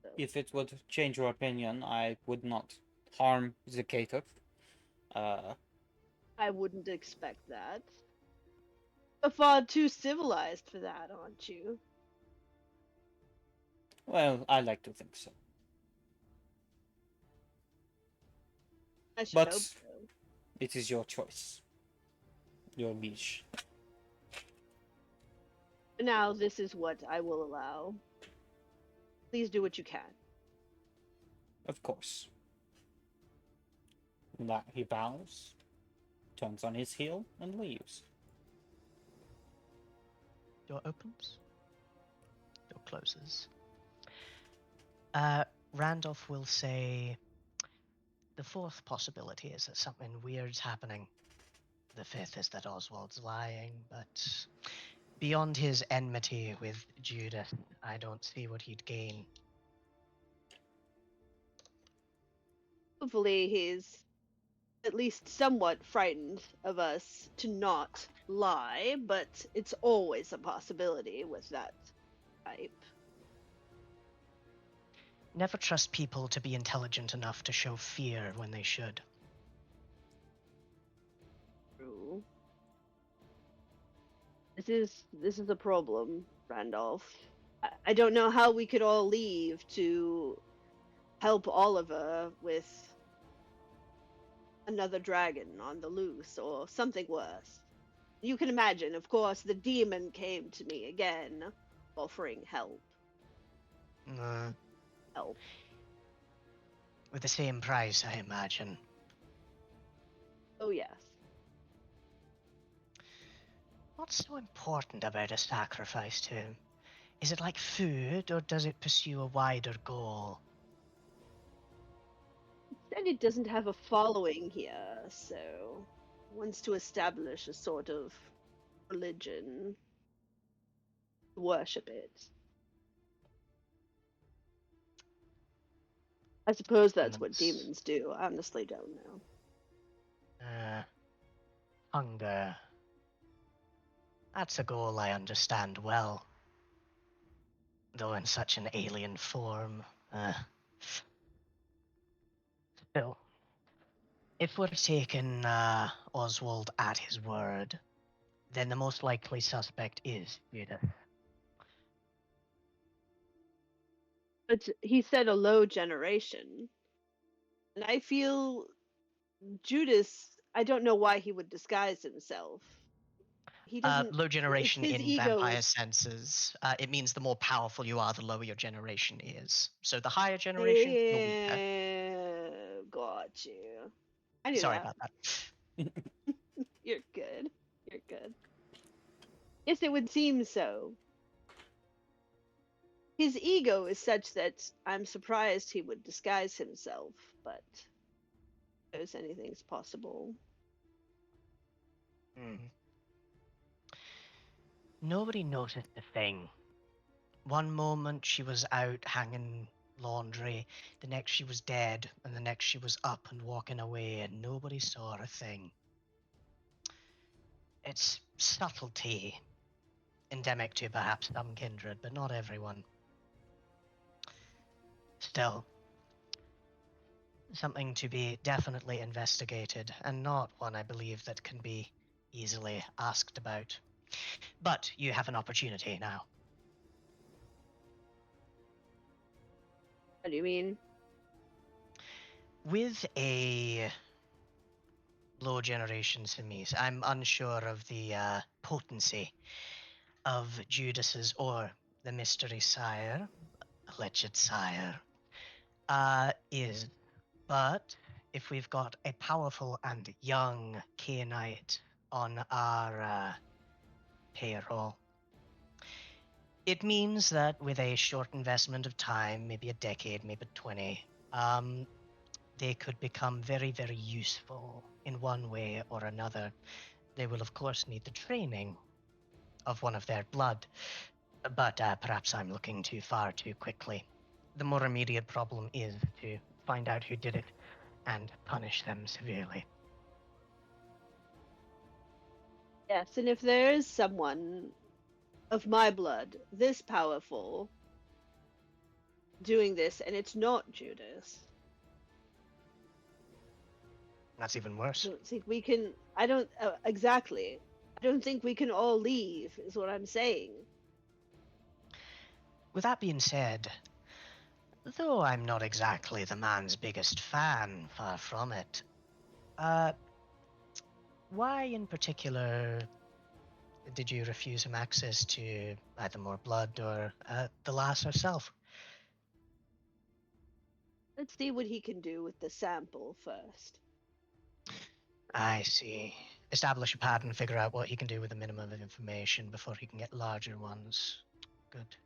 So, if it would change your opinion, I would not harm the Caitiff. I wouldn't expect that. You're far too civilized for that, aren't you? Well, I like to think so. I should But hope so. it is your choice. Your wish. Now, this is what I will allow. Please do what you can. Of course. That he bows, turns on his heel, and leaves. Door opens. Door closes. Randolph will say, the fourth possibility is that something weird's happening. The fifth is that Oswald's lying, but beyond his enmity with Judith, I don't see what he'd gain. Hopefully, he's at least somewhat frightened of us to not lie, but it's always a possibility with that type. Never trust people to be intelligent enough to show fear when they should. True. This is a problem, Randolph. I don't know how we could all leave to help Oliver with another dragon on the loose or something worse. You can imagine, of course, the demon came to me again, offering help. Help. With the same price, I imagine. Oh, yes. What's so important about a sacrifice to him? Is it like food, or does it pursue a wider goal? And it doesn't have a following here, so wants to establish a sort of religion, worship it. I suppose that's what demons do. I honestly don't know. Hunger. That's a goal I understand well. Though in such an alien form. Still. If we're taking Oswald at his word, then the most likely suspect is Judith. But he said a low generation. And I feel Judas, I don't know why he would disguise himself. He doesn't. Low generation His in ego vampire is. senses. It means the more powerful you are, the lower your generation is. So the higher generation, the weaker. Got you. I knew Sorry that. about that. You're good. You're good. Yes, it would seem so. His ego is such that I'm surprised he would disguise himself, but suppose anything's possible. Nobody noticed a thing. One moment she was out hanging laundry, the next she was dead, and the next she was up and walking away, and nobody saw a thing. It's subtlety, endemic to perhaps some kindred, but not everyone. Still, something to be definitely investigated, and not one I believe that can be easily asked about. But you have an opportunity now. What do you mean? With a low generation Simis, I'm unsure of the potency of Judas's or the mystery sire, alleged sire, is. But if we've got a powerful and young Cainite on our payroll, it means that with a short investment of time, maybe a decade, maybe 20, they could become very, very useful in one way or another. They will, of course, need the training of one of their blood, but perhaps I'm looking too far too quickly. The more immediate problem is to find out who did it and punish them severely. Yes, and if there is someone of my blood this powerful doing this, and it's not Judas, That's even worse. I don't think we can. I don't exactly. I don't think we can all leave. Is what I'm saying. With that being said, though I'm not exactly the man's biggest fan, far from it, why in particular did you refuse him access to either more blood or the lass herself? Let's see what he can do with the sample first. I see. establish a pattern, figure out what he can do with a minimum of information before he can get larger ones. Good.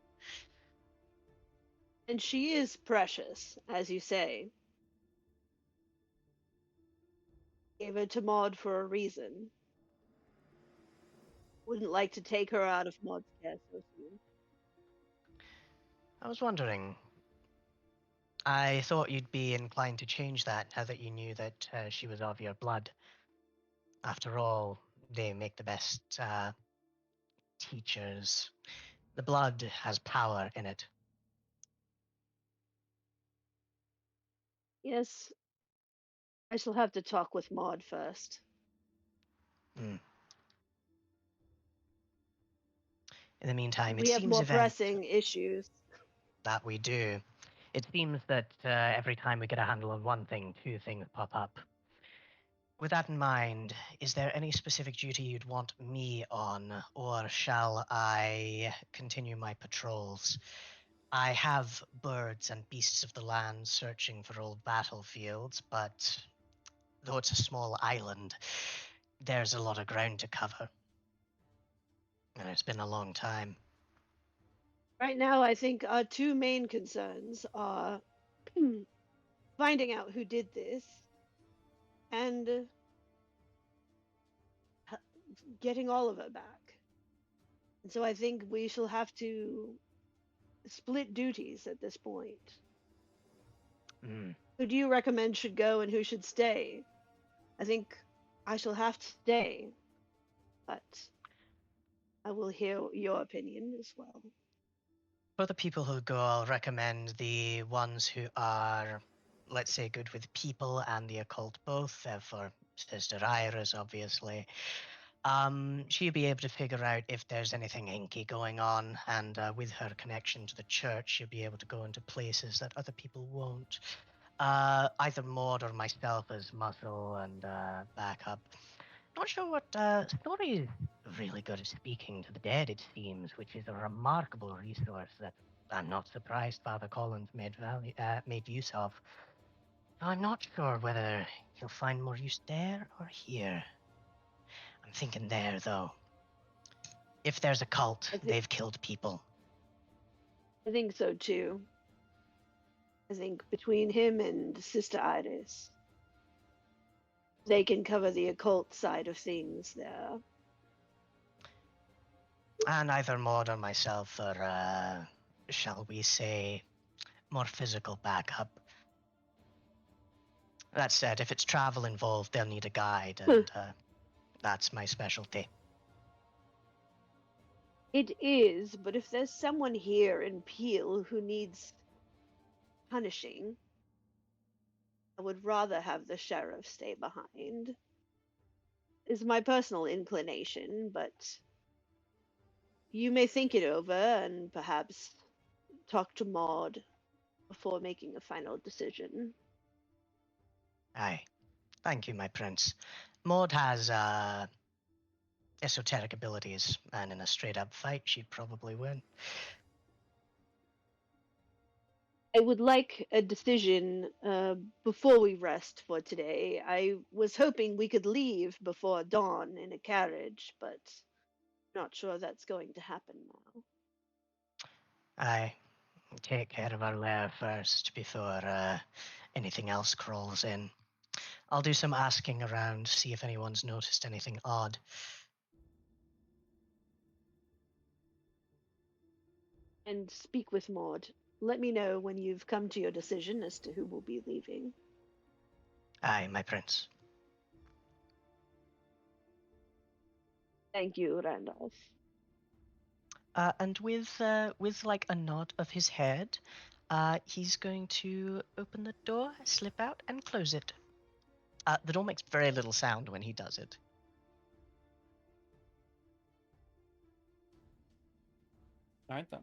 And she is precious, as you say. Gave her to Maud for a reason. Wouldn't like to take her out of Maud's care so soon. I was wondering. I thought you'd be inclined to change that now that you knew that she was of your blood. After all, they make the best teachers. The blood has power in it. Yes, I shall have to talk with Maud first. Mm. In the meantime, it We have seems more event pressing issues. that we do. It seems that every time we get a handle on one thing, two things pop up. With that in mind, is there any specific duty you'd want me on, or shall I continue my patrols? I have birds and beasts of the land searching for old battlefields, but though it's a small island, there's a lot of ground to cover. And it's been a long time. Right now, I think our two main concerns are finding out who did this and getting Oliver back. And so I think we shall have to split duties at this point. Mm. Who do you recommend should go and who should stay? I think I shall have to stay, but I will hear your opinion as well. For the people who go, I'll recommend the ones who are, let's say, good with people and the occult both. For Sister Iris, obviously. She'll be able to figure out if there's anything hinky going on, and with her connection to the church, she'll be able to go into places that other people won't. Either Maud or myself as muscle and backup. Not sure what Story is really good at speaking to the dead, it seems, which is a remarkable resource that I'm not surprised Father Collins made use of. I'm not sure whether he'll find more use there or here. I'm thinking there, though. If there's a cult, I, they've killed people. I think so too. I think between him and Sister Iris, they can cover the occult side of things there. And either Maud or myself are, shall we say, more physical backup. That said, if it's travel involved, they'll need a guide, and that's my specialty. It is, but if there's someone here in Peel who needs punishing, I would rather have the sheriff stay behind. Is my personal inclination, but you may think it over and perhaps talk to Maud before making a final decision. Aye. Thank you, my prince. Maud has esoteric abilities, and in a straight-up fight, she'd probably win. I would like a decision before we rest for today. I was hoping we could leave before dawn in a carriage, but not sure that's going to happen now. Aye. Take care of our lair first before anything else crawls in. I'll do some asking around, see if anyone's noticed anything odd. And speak with Maud. Let me know when you've come to your decision as to who will be leaving. Aye, my prince. Thank you, Randolph. And with like a nod of his head, he's going to open the door, slip out, and close it. The door makes very little sound when he does it. All right then.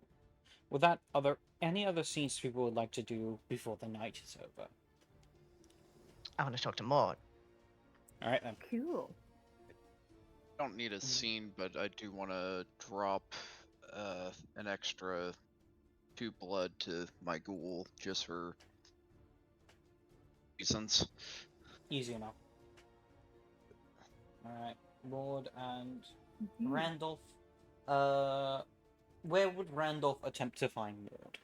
With that, are there any other scenes people would like to do before the night is over? I want to talk to Maud. All right then. Cool. I don't need a scene, but I do want to drop an extra 2 blood to my ghoul just for reasons. Easy enough. All right. Maud and Mhm. Randolph. Where would Randolph attempt to find Maud?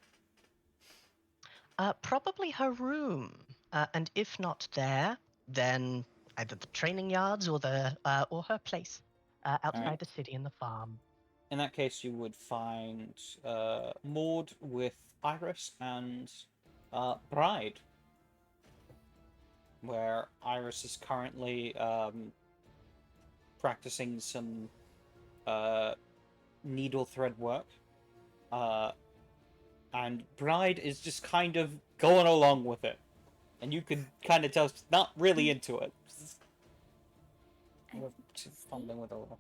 Probably her room. And if not there, then either the training yards or her place outside the city in the farm. In that case, you would find Maud with Iris and Bride, where Iris is currently practicing some uh, needle thread work, uh, and Bride is just kind of going along with it, and you can kind of tell she's not really into it. And She's see, fumbling with a little.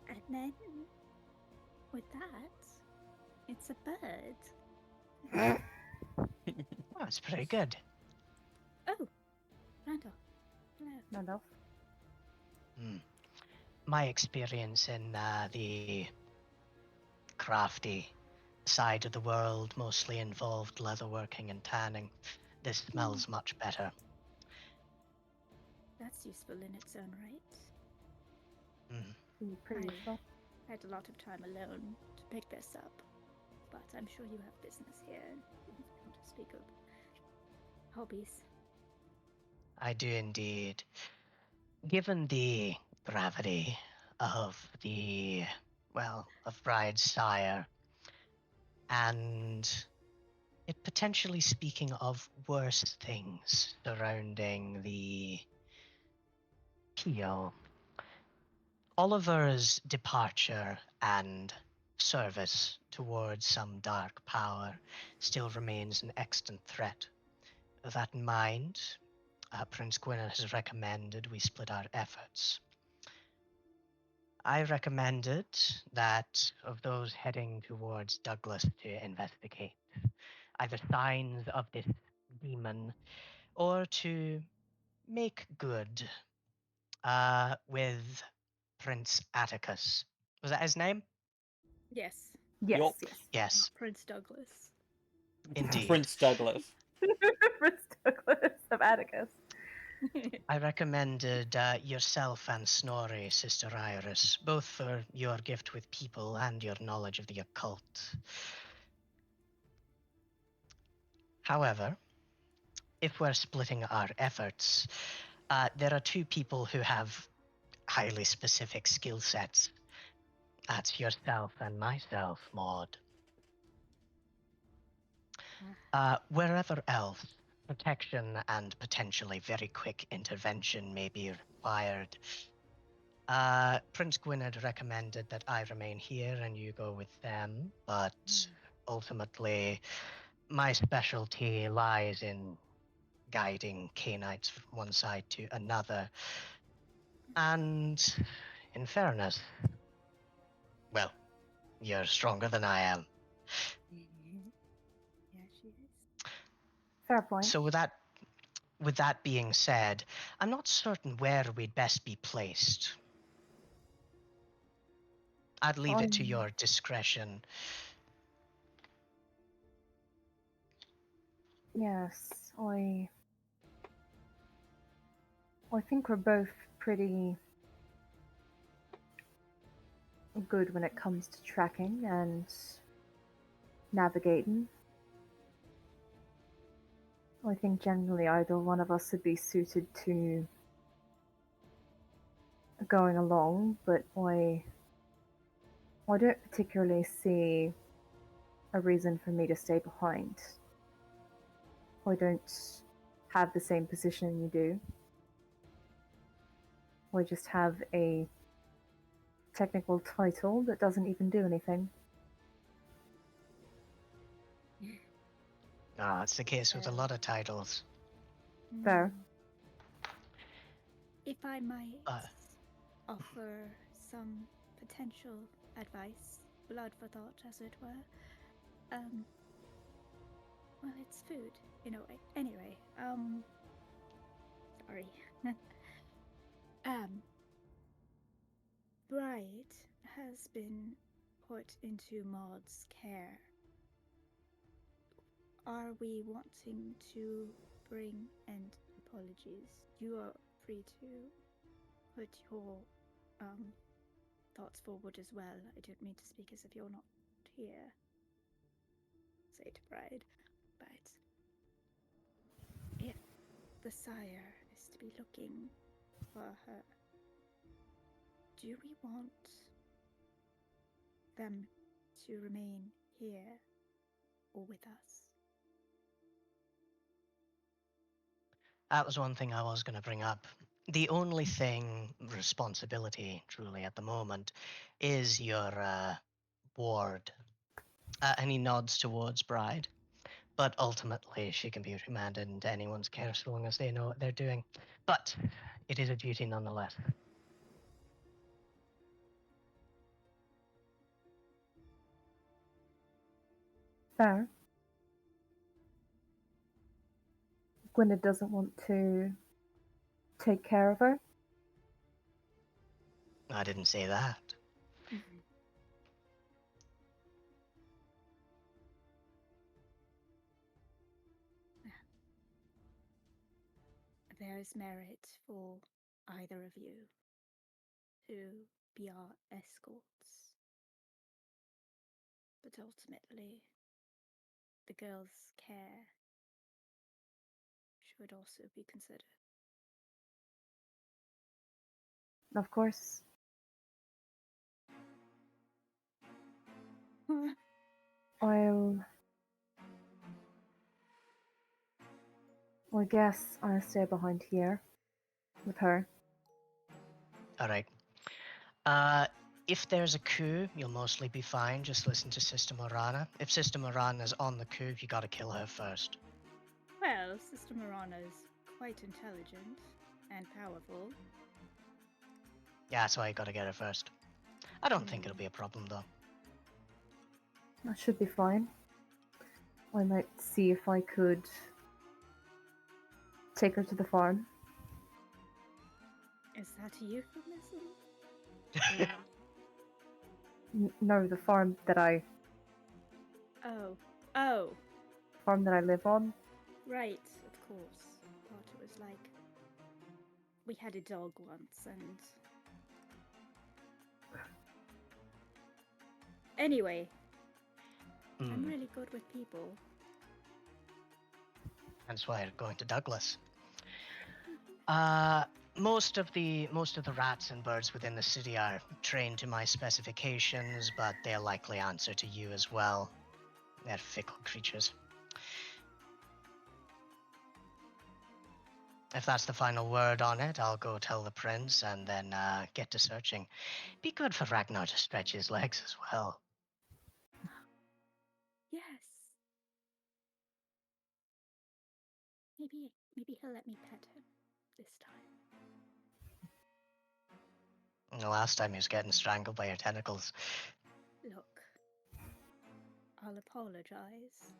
and then with that, it's a bird. Oh, it's pretty good. Oh, Randall. Hello. Randolph. Hmm. My experience in the crafty side of the world mostly involved leatherworking and tanning. This smells much better. That's useful in its own right. Pretty I useful. had a lot of time alone to pick this up, but I'm sure you have business here. If you want to speak of hobbies. I do indeed. Given the gravity of of Bride's sire, and it potentially speaking of worse things surrounding the Peel, Oliver's departure and service towards some dark power still remains an extant threat. With that in mind, Prince Gwynedd has recommended we split our efforts. I recommended that of those heading towards Douglas to investigate either signs of this demon or to make good with Prince Atticus. Was that his name? Yes, Yes, Yup. yes. Yes, Prince Douglas. indeed. Prince Douglas. Prince Douglas of Atticus. I recommended yourself and Snorri, Sister Iris, both for your gift with people and your knowledge of the occult. However, if we're splitting our efforts, there are two people who have highly specific skill sets. That's yourself and myself, Maud. Wherever else, protection and potentially very quick intervention may be required. Prince Gwynedd recommended that I remain here and you go with them, but ultimately, my specialty lies in guiding Canaanites from one side to another. And in fairness, well, you're stronger than I am. Yeah, she is. Fair point. So with that being said, I'm not certain where we'd best be placed. I'd leave it to your discretion. Yes, I think we're both pretty good when it comes to tracking and navigating. I think generally either one of us would be suited to going along, but I don't particularly see a reason for me to stay behind. I don't have the same position you do. I just have a technical title that doesn't even do anything. It's the case with a lot of titles. Fair. If I might Uh, offer some potential advice, blood for thought, as it were. Well, it's food in a way. Anyway, sorry. Bride has been put into Maud's care. Are we wanting to bring, and apologies, you are free to put your thoughts forward as well. I don't mean to speak as if you're not here, say to Bride, but if the sire is to be looking for her, do we want them to remain here or with us? That was one thing I was going to bring up. The only thing, responsibility, truly, at the moment, is your ward. And he nods towards Bride. But ultimately, she can be remanded into anyone's care so long as they know what they're doing. But it is a duty nonetheless. Fair. Gwynedd doesn't want to take care of her. I didn't say that. There is merit for either of you to be our escorts. But ultimately, the girl's care should also be considered. Of course. I guess I'll stay behind here with her. All right. If there's a coup, you'll mostly be fine. Just listen to Sister Morana. If Sister Morana's on the coup, you gotta kill her first. Well, Sister Morana is quite intelligent and powerful. Yeah, that's why you gotta get her first. I don't think it'll be a problem, though. That should be fine. I might see if I could take her to the farm. Is that a euphemism? No, the farm that I Oh, live on. right, of course. Thought it was like we had a dog once and anyway, I'm really good with people. That's why I'm going to Douglas. Most of the rats and birds within the city are trained to my specifications, but they'll likely answer to you as well. They're fickle creatures. If that's the final word on it, I'll go tell the prince and then get to searching. Be good for Ragnar to stretch his legs as well. Yes. Maybe he'll let me pet him this time. The last time he was getting strangled by your tentacles. Look, I'll apologize.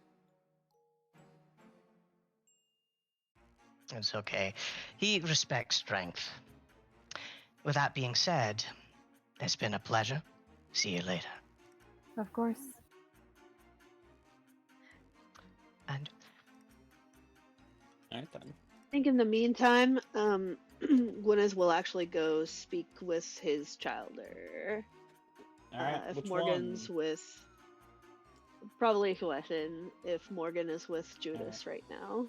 It's okay. He respects strength. With that being said, it's been a pleasure. See you later. Of course. And Alright then. I think in the meantime, Gwyneth will actually go speak with his childer. Alright, If which Morgan's one? with, probably Huetin, if Morgan is with Judas right now.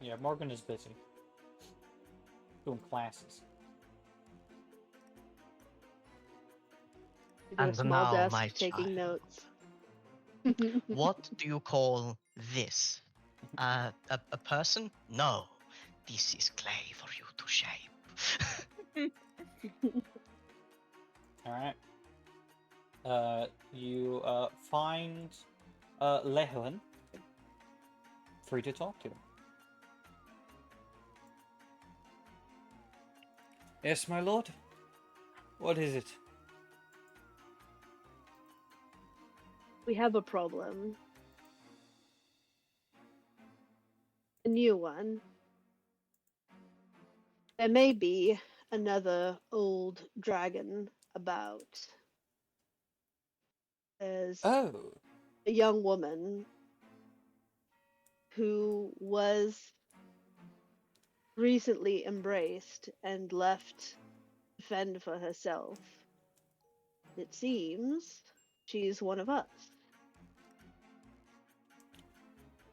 Yeah, Morgan is busy. Doing classes. At a And small now, desk my taking child. notes. What do you call this? A person? No. This is clay for you to shape. Alright. You find Lehuen. Free to talk to him. Yes, my lord? What is it? We have a problem. A new one. There may be another old dragon about. There's Oh. a young woman who was recently embraced and left fend for herself. It seems she's one of us.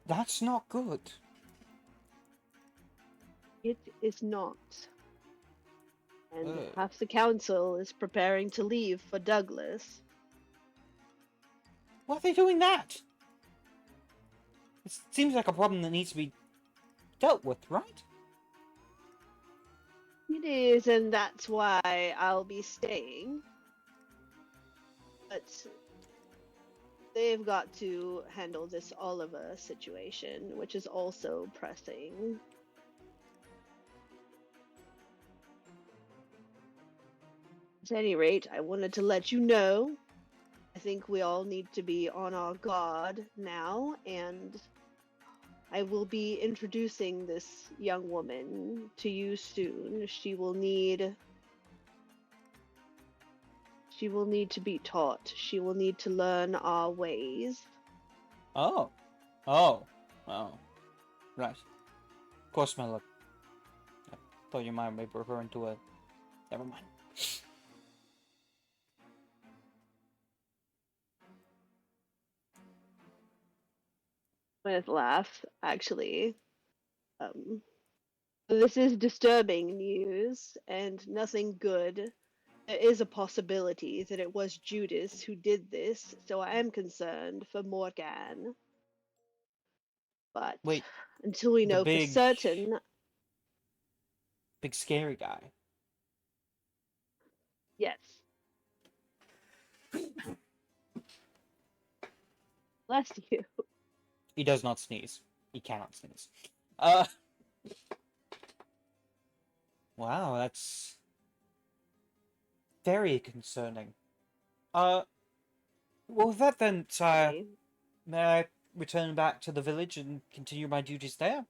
That's not good. It is not. And Ugh. half the council is preparing to leave for Douglas. Why are they doing that? It seems like a problem that needs to be dealt with, right? It is, and that's why I'll be staying. But they've got to handle this Oliver situation, which is also pressing. At any rate, I wanted to let you know. I think we all need to be on our guard now, and I will be introducing this young woman to you soon. She will need to be taught. She will need to learn our ways. Oh. Right. Of course, my love. I thought you might be referring to a... Never mind. Gwyneth laughs, actually. This is disturbing news and nothing good. There is a possibility that it was Judas who did this, so I am concerned for Morgan. But Wait, until we the know for certain, big scary guy. yes. Bless you. He does not sneeze. He cannot sneeze. Uh... Wow, that's... very concerning. Well, with that then, sire, Sorry. may I return back to the village and continue my duties there?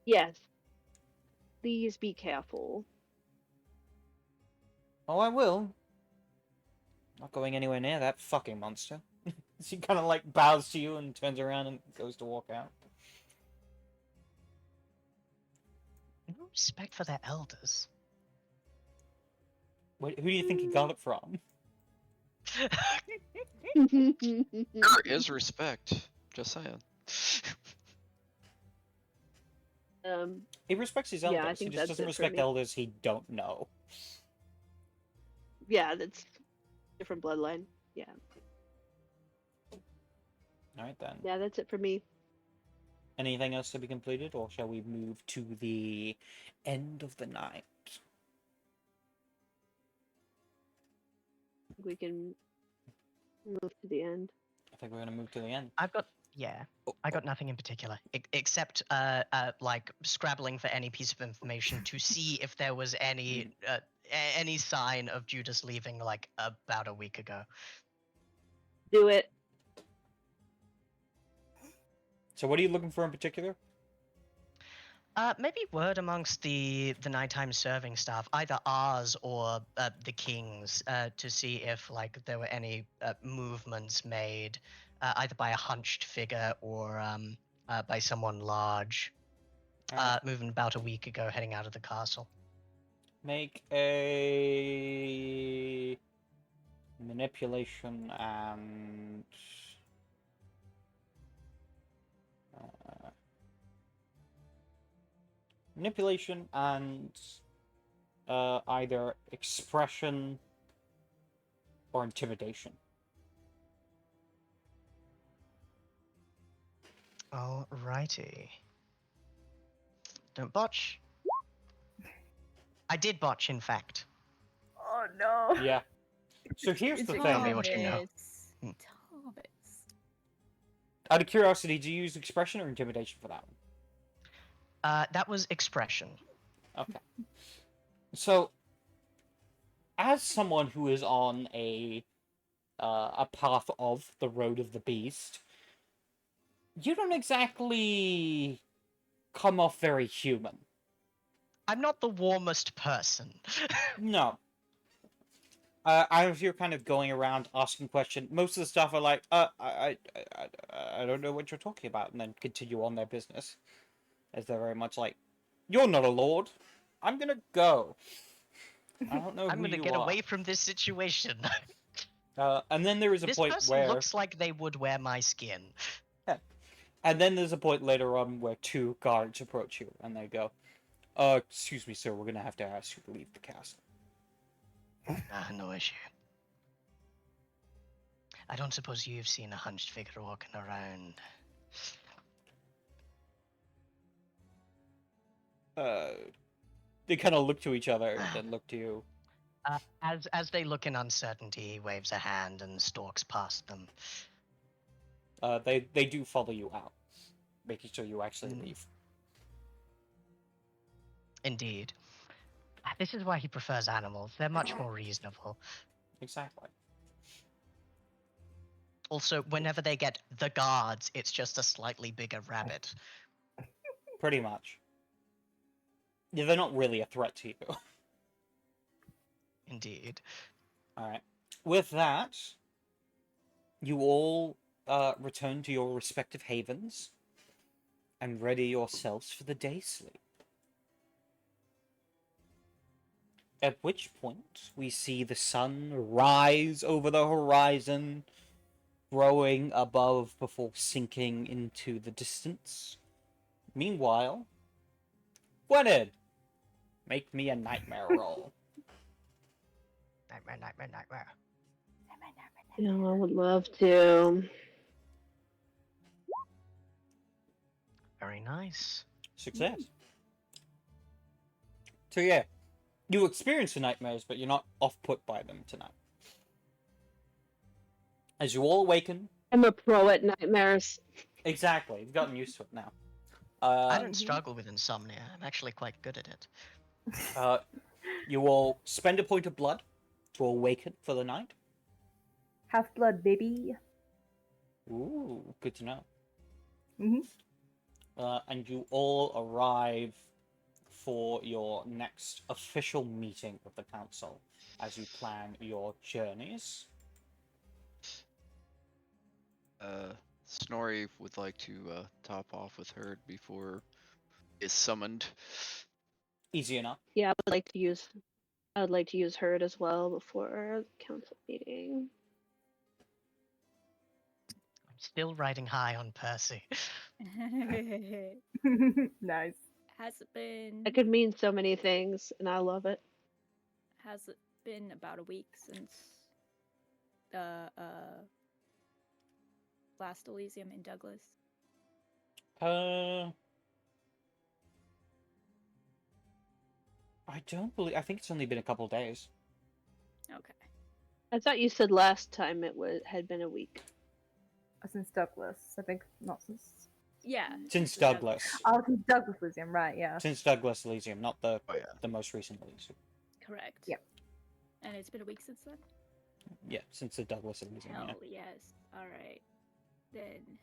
Yes. Please be careful. Oh, I will. Not going anywhere near that fucking monster. She kind of like bows to you and turns around and goes to walk out. No respect for their elders. Wait, who do you think he got it from? There is respect. Just saying. He respects his Yeah, I elders. He think just that's doesn't it for respect me. elders he don't know. Yeah, that's different bloodline. Yeah. Alright then. Yeah, that's it for me. Anything else to be completed, or shall we move to the end of the night? We can move to the end. I think we're gonna move to the end. I got Oh, got nothing in particular except like scrabbling for any piece of information to see if there was any sign of Judas leaving like about a week ago. Do it. So what are you looking for in particular? Maybe word amongst the nighttime serving staff, either ours or the king's, to see if like there were any movements made, either by a hunched figure or by someone large, moving about a week ago, heading out of the castle. Make a manipulation and either expression or intimidation. Alrighty. Don't botch. I did botch, in fact. Oh no. Yeah. So here's Is the it thing. Tell me what you know. Thomas. Out of curiosity, do you use expression or intimidation for that one? That was expression. Okay. So, as someone who is on a path of the road of the beast, you don't exactly come off very human. I'm not the warmest person. No. As you're kind of going around asking questions, most of the stuff are like, I don't know what you're talking about, and then continue on their business, as they're very much like You're not a lord. I'm gonna go. I don't know I'm who gonna you get are. away from this situation. And then there is a This point person where, looks like they would wear my skin. and then there's a point later on where two guards approach you, and they go, excuse me, sir, we're gonna have to ask you to leave the castle." No issue. I don't suppose you've seen a hunched figure walking around. They kind of look to each other, then look to you. As they look in uncertainty, he waves a hand and stalks past them. They do follow you out, making sure you actually leave. Indeed. This is why he prefers animals. They're much more reasonable. Exactly. Also, whenever they get the guards, it's just a slightly bigger rabbit. Pretty much. Yeah, they're not really a threat to you. Indeed. Alright. With that, you all return to your respective havens and ready yourselves for the day sleep. At which point, we see the sun rise over the horizon, growing above before sinking into the distance. Meanwhile, Gwynedd, make me a nightmare roll. Nightmare, nightmare, nightmare. You know, I would love to. Very nice. Success. So yeah, you experience the nightmares, but you're not off-put by them tonight. As you all awaken, I'm a pro at nightmares. exactly, you've gotten used to it now. I don't struggle with insomnia. I'm actually quite good at it. You will spend a point of blood to awaken for the night. Half blood, baby. Ooh, good to know. Mm-hmm. And you all arrive for your next official meeting with the council as you plan your journeys. Snorri would like to top off with Herd before is summoned. Easy enough. Yeah, I would like to use Herd as well before the council meeting. I'm still riding high on Percy. Nice. Has it been? That could mean so many things, and I love it. Has it been about a week since the last Elysium in Douglas? I don't believe. I think it's only been a couple days. Okay. I thought you said last time had been a week. Since Douglas, I think not since. Yeah. Since the Douglas. Oh, since Douglas Elysium, right? Yeah. Since Douglas Elysium, not the Oh, yeah. the most recent Elysium. Correct. Yep. And it's been a week since then? Yeah, since the Douglas Elysium. Hell Yeah. yes. Alright. Then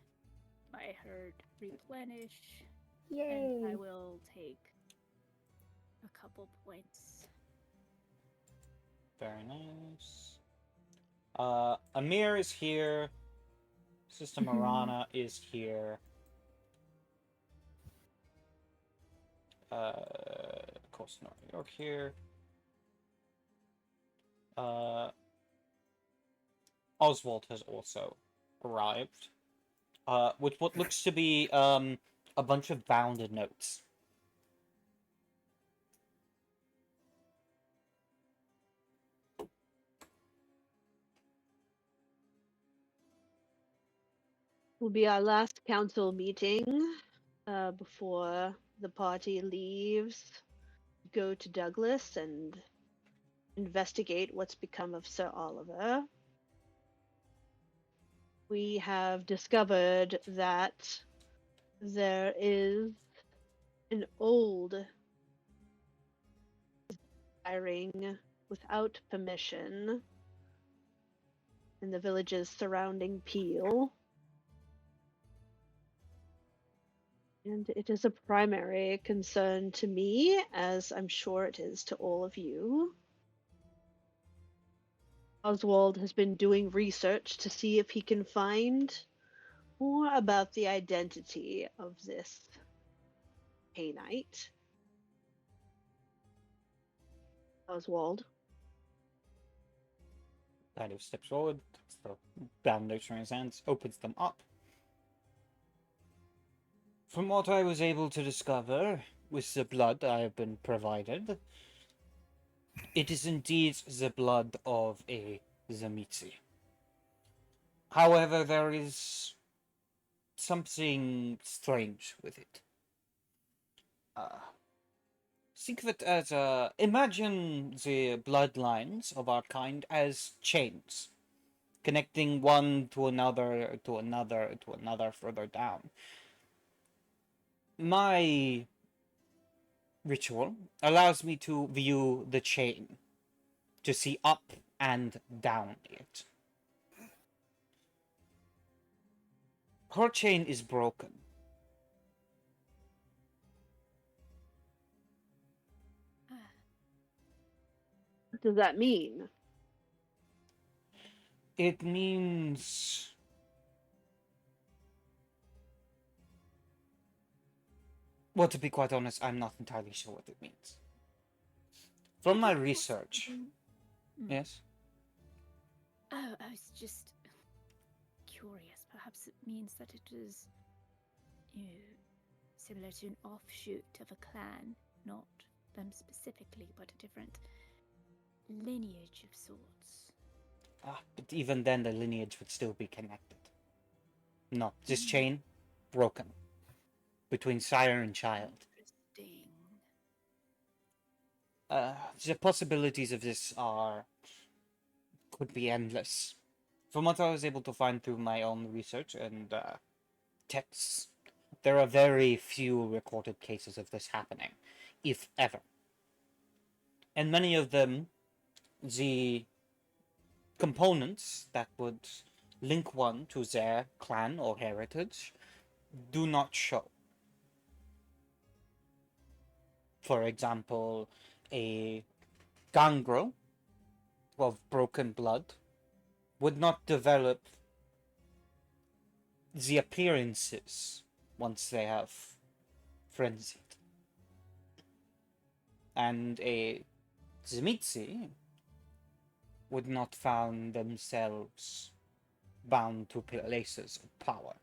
my herd replenish. Yay. And I will take a couple points. Very nice. Amir is here. Sister Marana is here. Of course, not New York here. Oswald has also arrived. With what looks to be a bunch of bound notes. Will be our last council meeting before the party leaves. Go to Douglas and investigate what's become of Sir Oliver. We have discovered that there is an old firing without permission in the villages surrounding Peel. And it is a primary concern to me, as I'm sure it is to all of you. Oswald has been doing research to see if he can find more about the identity of this Cainite. Oswald. Kind of steps forward, takes the bandage from his hands, opens them up. From what I was able to discover with the blood I have been provided, it is indeed the blood of a Zamitzi. However, there is something strange with it. Think of it as imagine the bloodlines of our kind as chains, connecting one to another, to another, to another further down. My ritual allows me to view the chain, to see up and down it. Her chain is broken. Ah, What does that mean? It means well, to be quite honest, I'm not entirely sure what it means. From could my it possibly research, mean- Hmm. yes, Oh, I was just curious. Perhaps it means that it is, you know, similar to an offshoot of a clan, not them specifically, but a different lineage of sorts. but even then the lineage would still be connected. No, this Hmm. chain, broken, between sire and child. Interesting. The possibilities of this could be endless. From what I was able to find through my own research and texts, there are very few recorded cases of this happening, if ever. And many of them, the components that would link one to their clan or heritage do not show. For example, a gangrel of broken blood would not develop the appearances once they have frenzied. And a Zimitzi would not found themselves bound to places of power.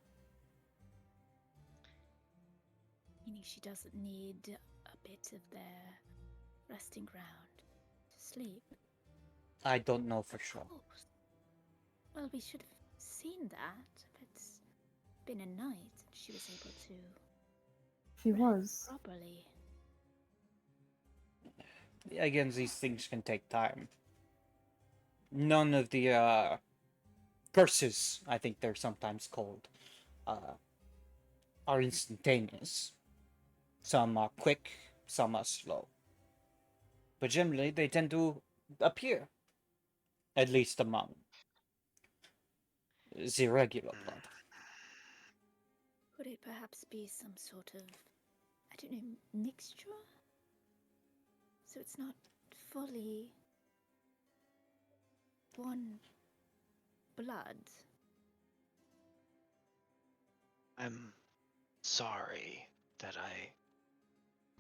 Meaning she doesn't need a bit of their resting ground to sleep. I don't know for Of sure. course. Well, we should have seen that. It's been a night and she was able to She rest was. properly. Again, these things can take time. None of the curses, I think they're sometimes called, are instantaneous. Some are quick, some are slow. But generally, they tend to appear, at least among the regular blood. Could it perhaps be some sort of, I don't know, mixture? So it's not fully one blood. I'm sorry that I'm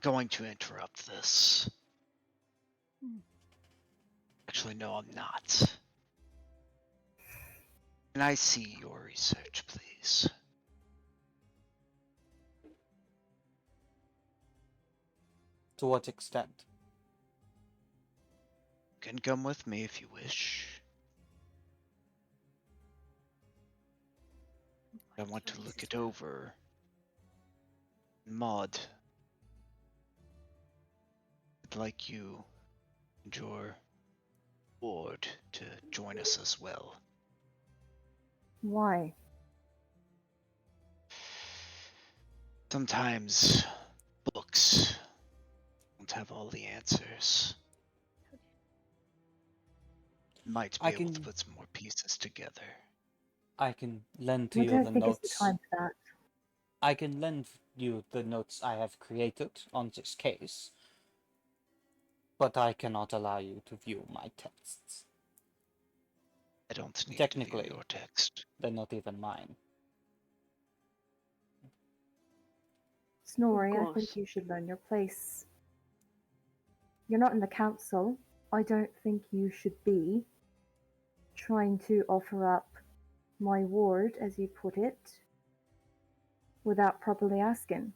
going to interrupt this. Hmm. Actually, no, I'm not. Can I see your research, please? To what extent? You can come with me if you wish. I What want your to look research- it over. Maud, I'd like you and your board to join us as well. Why? Sometimes books don't have all the answers. Might be I able to can put some more pieces together. I can lend to I you don't the think it's the notes. time for that. I can lend you the notes I have created on this case, but I cannot allow you to view my texts. I don't need to view Technically, your text. they're not even mine. Snorri, I course. think you should learn your place. You're not in the council. I don't think you should be trying to offer up my ward, as you put it, without properly asking.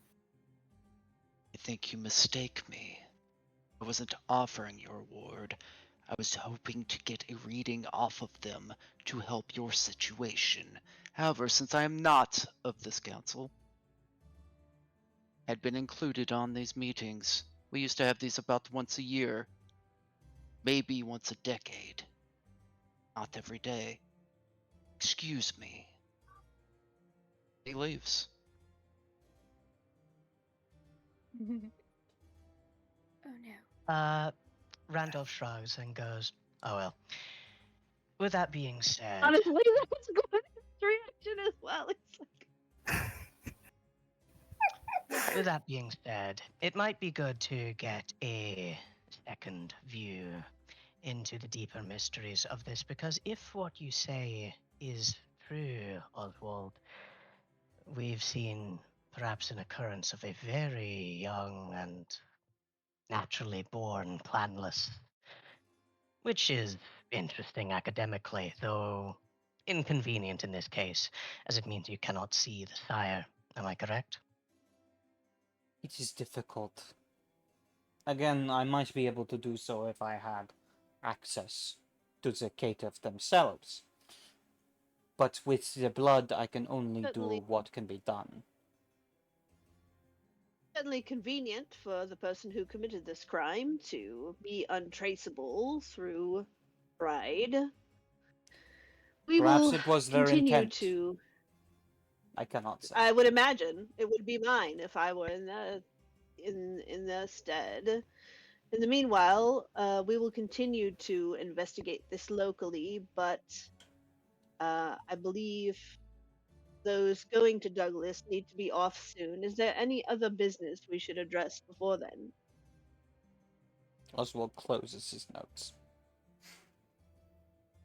I think you mistake me. I wasn't offering your ward. I was hoping to get a reading off of them to help your situation. However, since I am not of this council, I had been included on these meetings. We used to have these about once a year, maybe once a decade. Not every day. Excuse me. He leaves. Oh no. Randolph shrugs and goes, "Oh well." With that being said, Honestly, that was Gwyneth's reaction as well. It's like, with that being said, it might be good to get a second view into the deeper mysteries of this, because if what you say is true, Oswald, we've seen perhaps an occurrence of a very young and naturally born clanless, which is interesting academically, though inconvenient in this case, as it means you cannot see the sire. Am I correct? It is difficult. Again, I might be able to do so if I had access to the caitiff themselves. But with the blood, I can only certainly, do what can be done. certainly convenient for the person who committed this crime to be untraceable through pride. We Perhaps will it was their continue intent. to. I cannot say. I would imagine it would be mine if I were in the stead. In the meanwhile, we will continue to investigate this locally, but I believe those going to Douglas need to be off soon. Is there any other business we should address before then? Oswald closes his notes.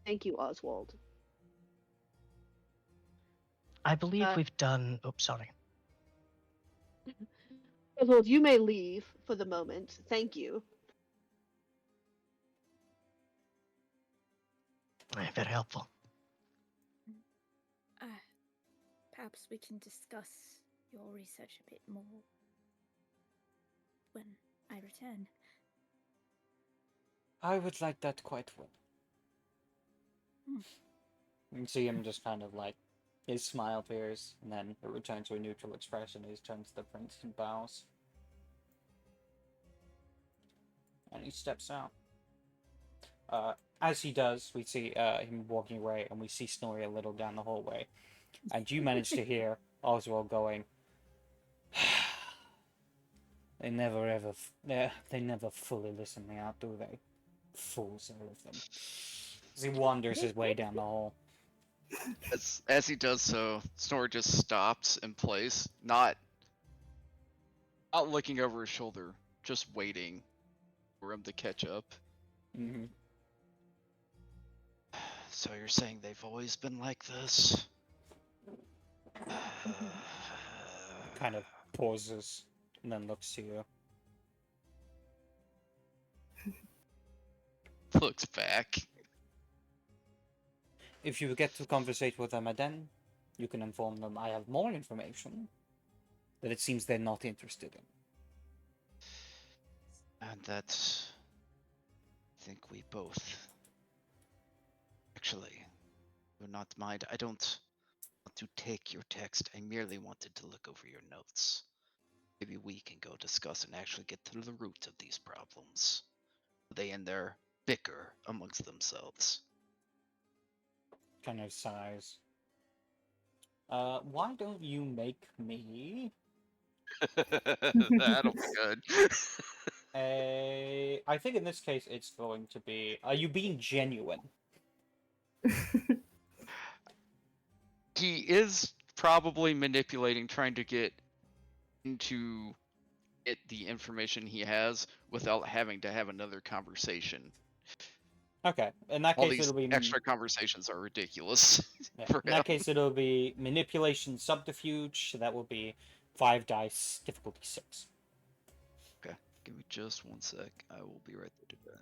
Thank you, Oswald. I believe Uh, we've done. Oops, sorry. Oswald, you may leave for the moment. Thank you. Very helpful. Perhaps we can discuss your research a bit more when I return. I would like that quite well. Hmm. You can see him just kind of like, his smile appears, and then it returns to a neutral expression. He turns to the prince and bows. And he steps out. As he does, we see him walking away, and we see Snorri a little down the hallway. And you manage to hear Oswald going, they never ever, they never fully listen me out, do they? Fools, all of them. As he wanders his way down the hall. As he does so, Snore just stops in place, not looking over his shoulder, just waiting for him to catch up. Mm-hmm. So you're saying they've always been like this? Kind of pauses and then looks to you. Looks back. If you get to conversate with them again, you can inform them I have more information that it seems they're not interested in. And that's... I think we both... Actually, do not mind. I don't want to take your text. I merely wanted to look over your notes. Maybe we can go discuss and actually get to the root of these problems. They and their bicker amongst themselves. Kind of sighs. Why don't you make me That'll be good. I think in this case it's going to be, are you being genuine? He is probably manipulating, trying to get into it the information he has without having to have another conversation. Okay, in that All case these it'll be extra conversations are ridiculous yeah, for in that him. case it'll be manipulation subterfuge. So that will be 5 dice, difficulty 6. Okay, give me just one sec. I will be right there to do that.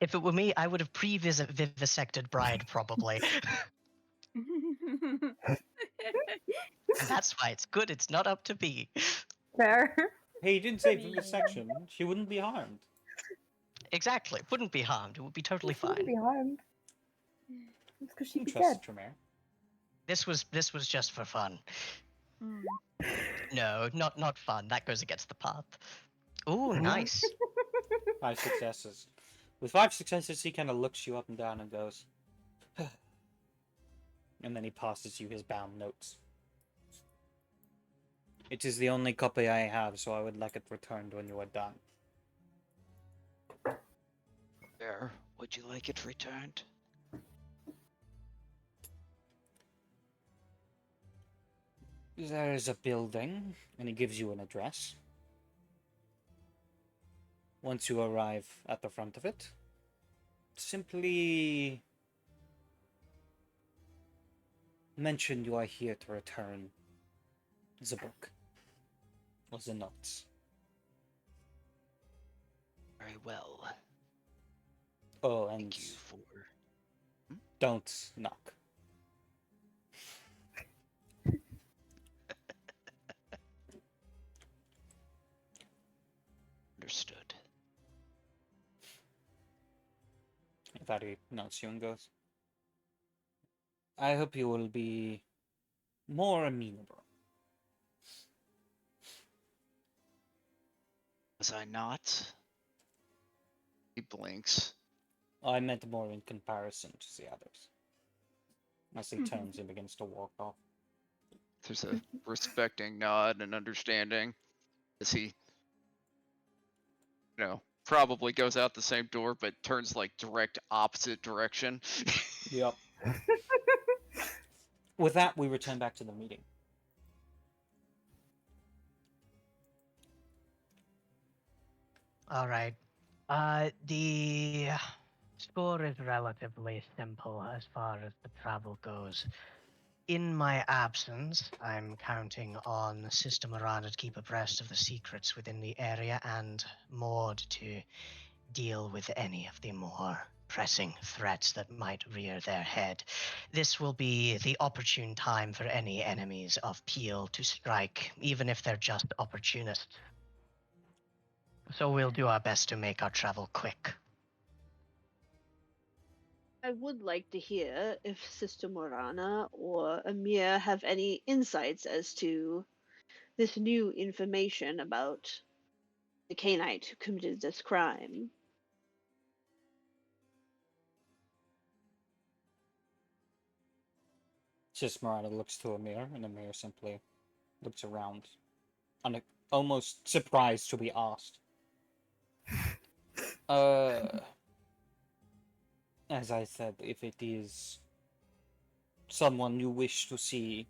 If it were me, I would have vivisected Bride, probably. That's why it's good it's not up to me. Fair. Hey, you didn't say mean- vivisection. She wouldn't be harmed. Exactly. Wouldn't be harmed. It would be totally She wouldn't fine. be harmed. It's because she'd be Trust dead. Tremere. This was just for fun. Mm. No, not fun. That goes against the path. Ooh, nice. 5 successes. With 5 successes, he kind of looks you up and down and goes, and then he passes you his bound notes. It is the only copy I have, so I would like it returned when you are done. Where would you like it returned? There is a building, and he gives you an address. Once you arrive at the front of it, simply mention you are here to return the book or the notes. Very well. Oh, and Thank you for. don't knock. Understood. That he nods you and goes, I hope you will be more amenable. Was I not? He blinks. I meant more in comparison to the others. As he turns and begins to walk off. There's a respecting nod and understanding as he, probably goes out the same door, but turns like direct opposite direction. Yep. With that, we return back to the meeting. All right. The score is relatively simple as far as the travel goes. In my absence, I'm counting on Sister Miranda to keep abreast of the secrets within the area and Maud to deal with any of the more pressing threats that might rear their head. This will be the opportune time for any enemies of Peel to strike, even if they're just opportunists. So we'll do our best to make our travel quick. I would like to hear if Sister Morana or Amir have any insights as to this new information about the Canaanite who committed this crime. Just Murata looks to Amir, and Amir simply looks around, almost surprised to be asked. As I said, if it is someone you wish to see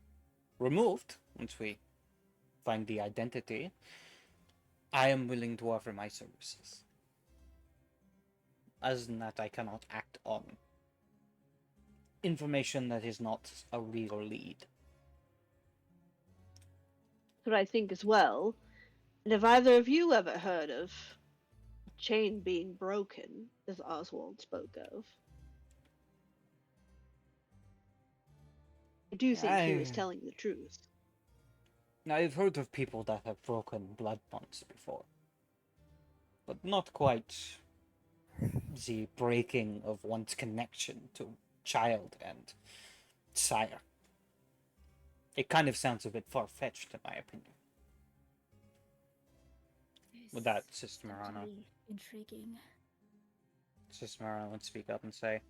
removed, once we find the identity, I am willing to offer my services. As in that, I cannot act on information that is not a real lead. That's what I think as well. And have either of you ever heard of chain being broken, as Oswald spoke of? I do think he was telling the truth. I've heard of people that have broken blood bonds before, but not quite the breaking of one's connection to child and sire. It kind of sounds a bit far-fetched, in my opinion. With that, Sister Marana. Certainly intriguing. Sister Marana would speak up and say,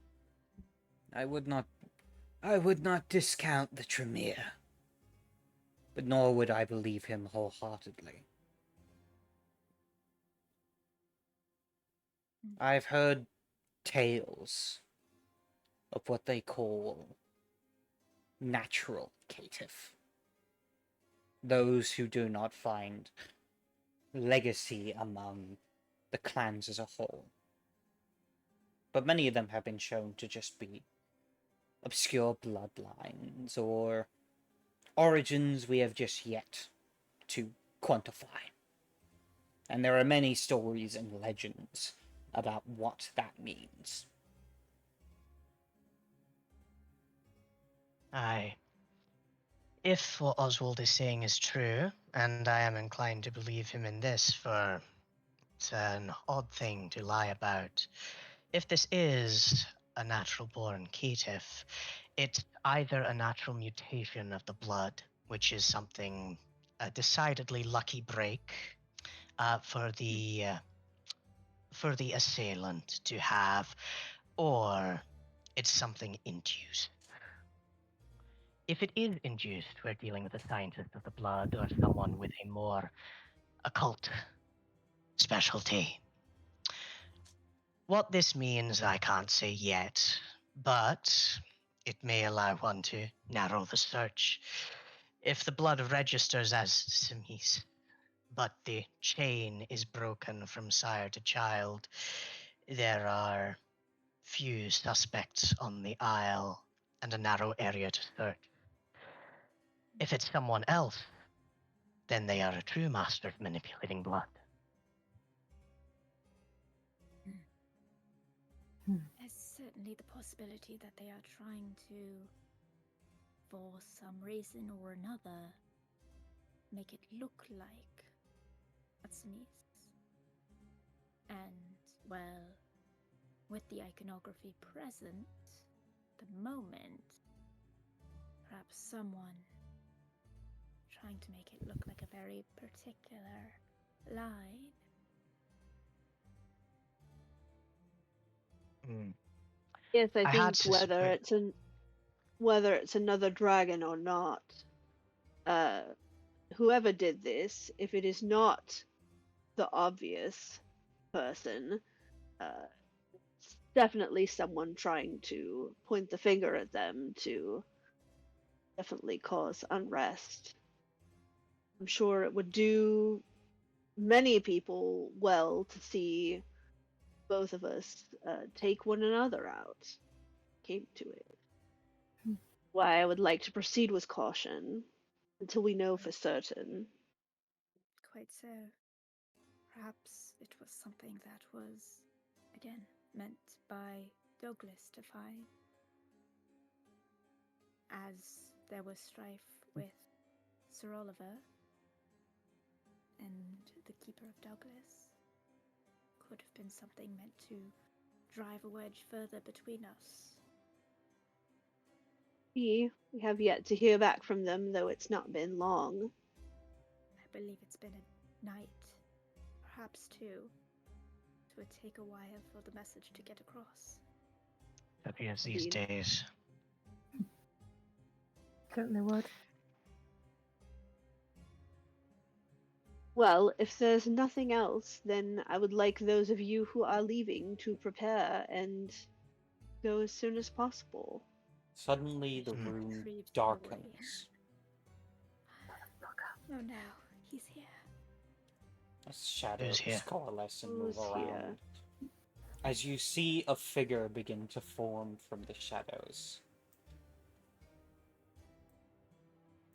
I would not discount the Tremere, but nor would I believe him wholeheartedly. I've heard tales of what they call natural caitiff. Those who do not find legacy among the clans as a whole. But many of them have been shown to just be obscure bloodlines or origins we have just yet to quantify. And there are many stories and legends about what that means. Aye. If what Oswald is saying is true, and I am inclined to believe him in this, for it's an odd thing to lie about. If this is a natural-born caitiff, it's either a natural mutation of the blood, which is something a decidedly lucky break for the assailant to have, or it's something induced. If it is induced, we're dealing with a scientist of the blood or someone with a more occult specialty. What this means, I can't say yet, but it may allow one to narrow the search. If the blood registers as Simis, but the chain is broken from sire to child, there are few suspects on the Isle and a narrow area to search. If it's someone else, then they are a true master of manipulating blood. There's certainly the possibility that they are trying to, for some reason or another, make it look like Atsumis. And, well, with the iconography present, the moment, perhaps someone trying to make it look like a very particular line. Yes, I I had think whether it's another dragon or not, whoever did this, if it is not the obvious person, it's definitely someone trying to point the finger at them to definitely cause unrest. I'm sure it would do many people well to see both of us take one another out. Came to it. Why I would like to proceed with caution until we know for certain. Quite so. Perhaps it was something that was, again, meant by Douglas to find. As there was strife with Sir Oliver and the Keeper of Douglas, could have been something meant to drive a wedge further between us. We have yet to hear back from them, though it's not been long. I believe it's been a night, perhaps two. It would take a while for the message to get across. Appears these Indeed. days. Certainly would. Well, if there's nothing else, then I would like those of you who are leaving to prepare and go as soon as possible. Suddenly, the Hmm. room Retrieved darkens. Oh no, he's here. As shadows here? coalesce and move Who's here? around. As you see a figure begin to form from the shadows.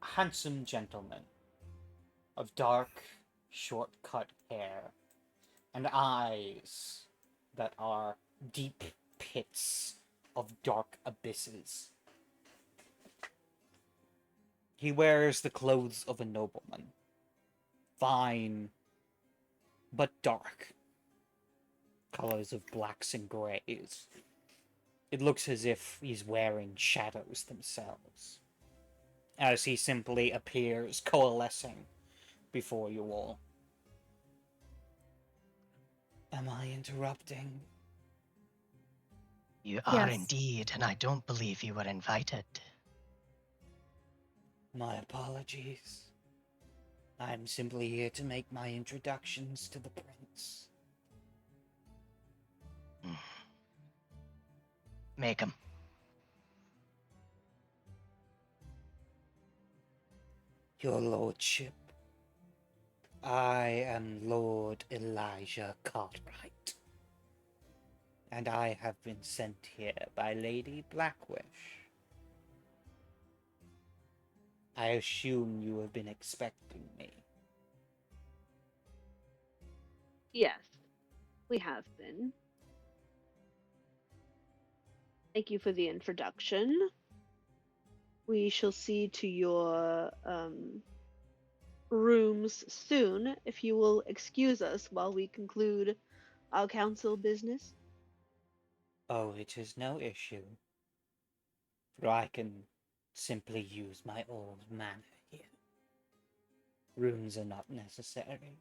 A handsome gentleman of dark, short-cut hair and eyes that are deep pits of dark abysses. He wears the clothes of a nobleman, fine but dark, colors of blacks and grays. It looks as if he's wearing shadows themselves, as he simply appears coalescing before you all. Am I interrupting? You are Yes. indeed, and I don't believe you were invited. My apologies. I'm simply here to make my introductions to the prince. Make him. Your lordship, I am Lord Elijah Cartwright, and I have been sent here by Lady Blackwish. I assume you have been expecting me. Yes, we have been. Thank you for the introduction. We shall see to your rooms soon, if you will excuse us while we conclude our council business. Oh, it is no issue, for I can simply use my old manner here. Rooms are not necessary.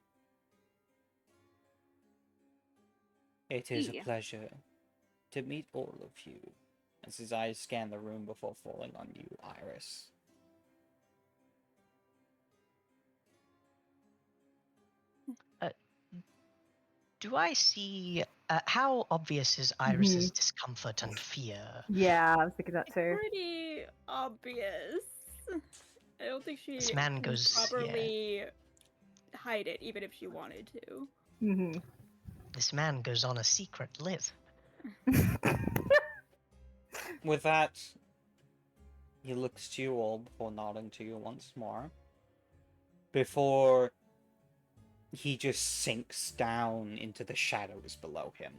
It is a Yeah. pleasure to meet all of you. As his eyes scan the room before falling on you, Iris. Do I see how obvious is Iris's discomfort and fear? Yeah, I was thinking that It's too. pretty obvious. I don't think she This man can goes- yeah. properly hide it, even if she wanted to. Mm-hmm. This man goes on a secret live. With that, he looks to you all before nodding to you once more. Before he just sinks down into the shadows below him,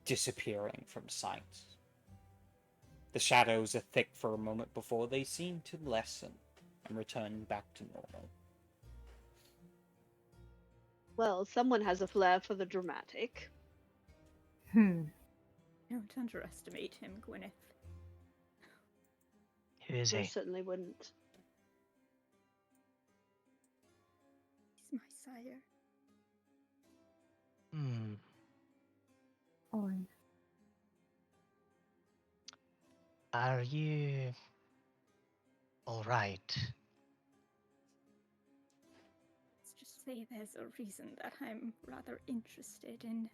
disappearing from sight. The shadows are thick for a moment before they seem to lessen and return back to normal. Well, someone has a flair for the dramatic. Hmm. Don't underestimate him, Gwyneth. Who is I he? certainly wouldn't. He's my sire. Hmm. Owen. Are you all right? Let's just say there's a reason that I'm rather interested in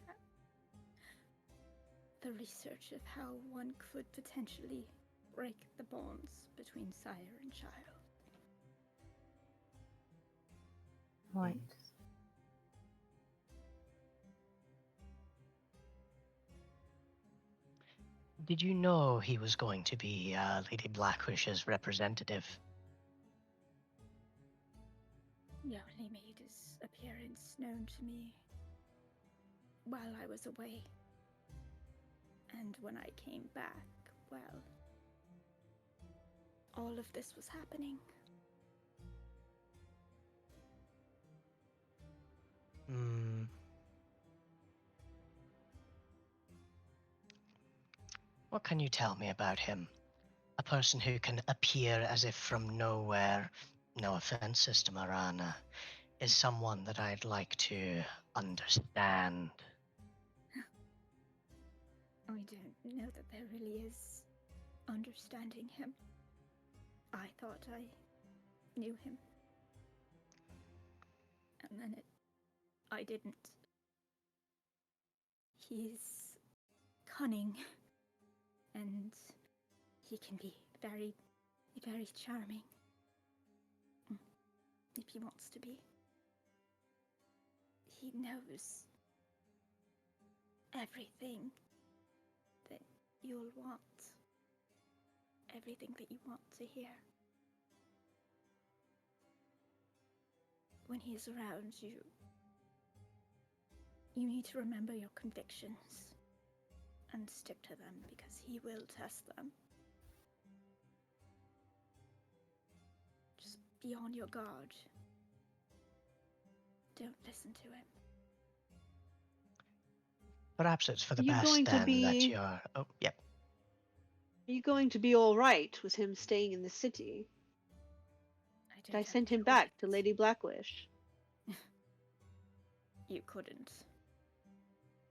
the research of how one could potentially break the bonds between sire and child. Right. Did you know he was going to be Lady Blackwish's representative? He only made his appearance known to me while I was away. And when I came back, well, all of this was happening. Hmm. What can you tell me about him? A person who can appear as if from nowhere, no offense, Sister Marana, is someone that I'd like to understand. I don't know that there really is understanding him. I thought I knew him. And then I didn't. He's cunning, and he can be very, very charming. If he wants to be. He knows everything that you'll want. Everything that you want to hear. When he's around you, you need to remember your convictions and stick to them because he will test them. Just be on your guard. Don't listen to him. Perhaps it's for the Are you best going to then that be- you're. Oh, yep. Are you going to be all right with him staying in the city? Did I send him back to Lady Blackwish? You couldn't.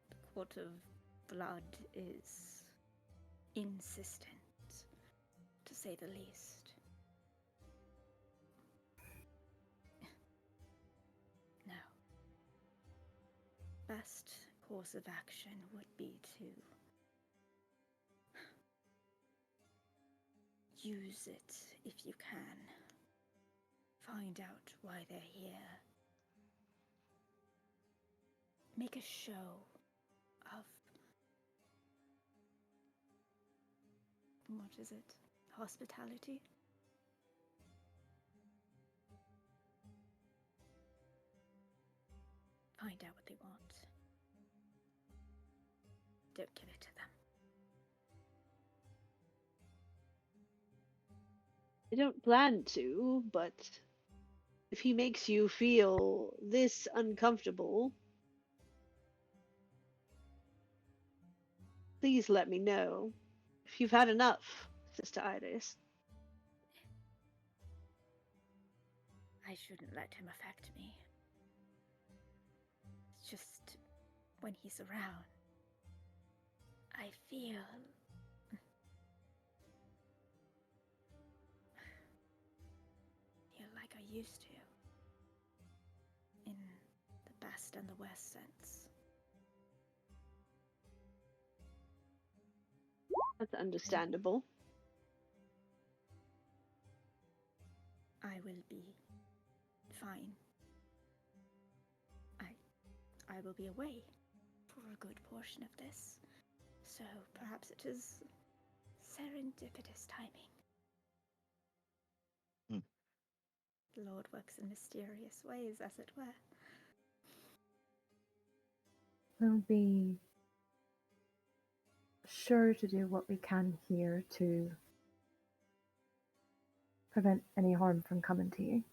The Court of Blood is insistent, to say the least. No. Best course of action would be to use it if you can. Find out why they're here. Make a show of, what is it? Hospitality? Find out what they want. Don't give it to them. I don't plan to, but if he makes you feel this uncomfortable, please let me know. If you've had enough, Sister Iris. I shouldn't let him affect me. It's just when he's around, I feel like I used to, in the best and the worst sense. That's understandable. I will be fine. I will be away for a good portion of this, so perhaps it is serendipitous timing. Hmm. The Lord works in mysterious ways, as it were. We'll be sure to do what we can here to prevent any harm from coming to you.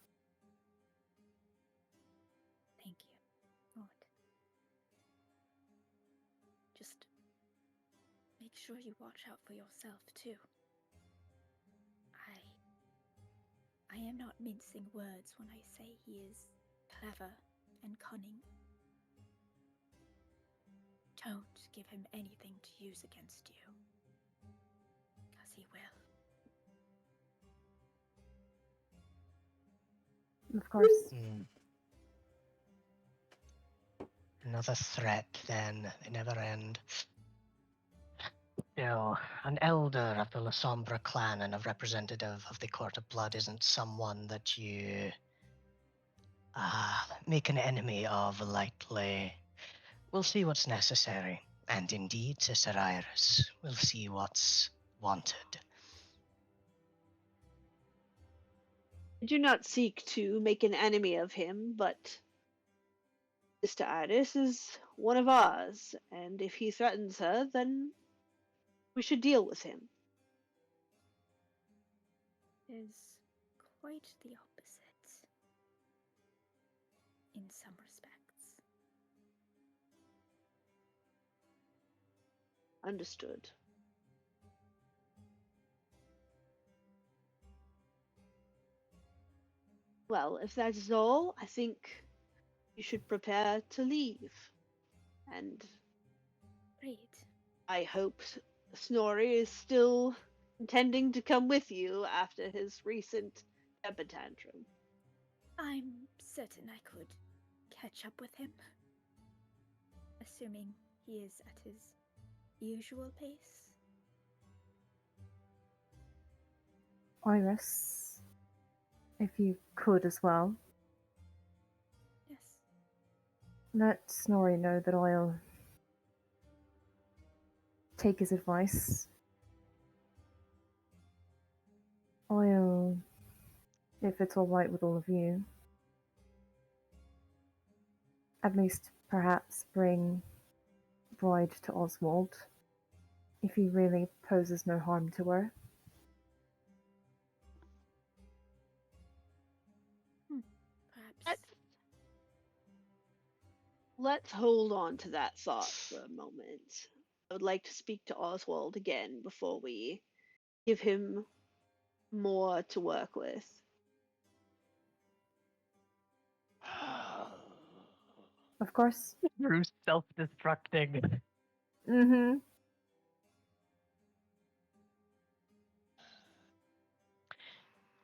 Thank you, Lord. Just make sure you watch out for yourself, too. I am not mincing words when I say he is clever and cunning. Don't give him anything to use against you, because he will. Of course, Hmm. Another threat, then. They never end. Still, an elder of the La Sombra clan and a representative of the Court of Blood isn't someone that you make an enemy of lightly. We'll see what's necessary. And indeed, Sister Iris, we'll see what's wanted. I do not seek to make an enemy of him, but Sister Iris is one of ours, and if he threatens her, then we should deal with him. Is quite the opposite in some respects. Understood. Well, if that is all, I think you should prepare to leave. And Great. I hope Snorri is still intending to come with you after his recent temper tantrum. I'm certain I could catch up with him, assuming he is at his usual pace. Iris, if you could as well, Yes. let Snorri know that I'll take his advice. I'll, if it's alright with all of you, at least perhaps bring Bride to Oswald, if he really poses no harm to her. Perhaps. Let's hold on to that thought for a moment. I would like to speak to Oswald again before we give him more to work with. Of course. Through self-destructing. Mm-hmm.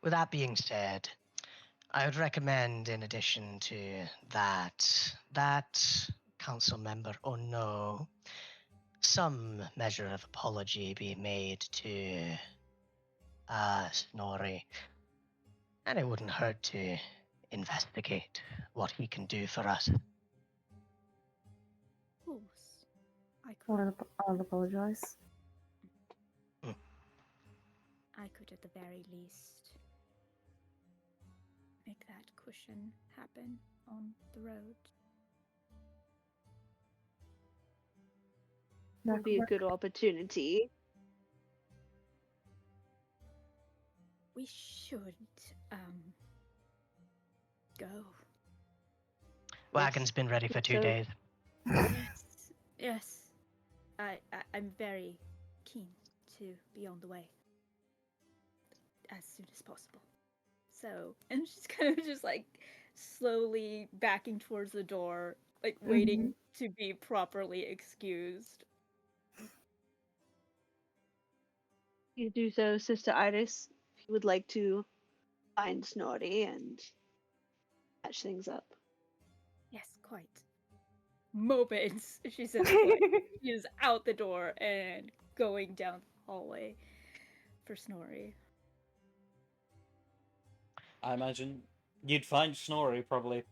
With that being said, I would recommend, in addition to that council member, oh no, some measure of apology be made to Snorri. And it wouldn't hurt to investigate what he can do for us. Of course. I could. I'll apologize. I could, at the very least, make that cushion happen on the road. Would be a good opportunity. We we should, go. Wagon's been ready for 2 So- days. Yes, yes. I'm very keen to be on the way as soon as possible. So, and she's kind of just like slowly backing towards the door, like waiting to be properly excused. You do so, Sister Iris, if you would like to find Snorty and patch things up. Yes, quite. Moments. She says quite. She is out the door and going down the hallway for Snorri. I imagine you'd find Snorri probably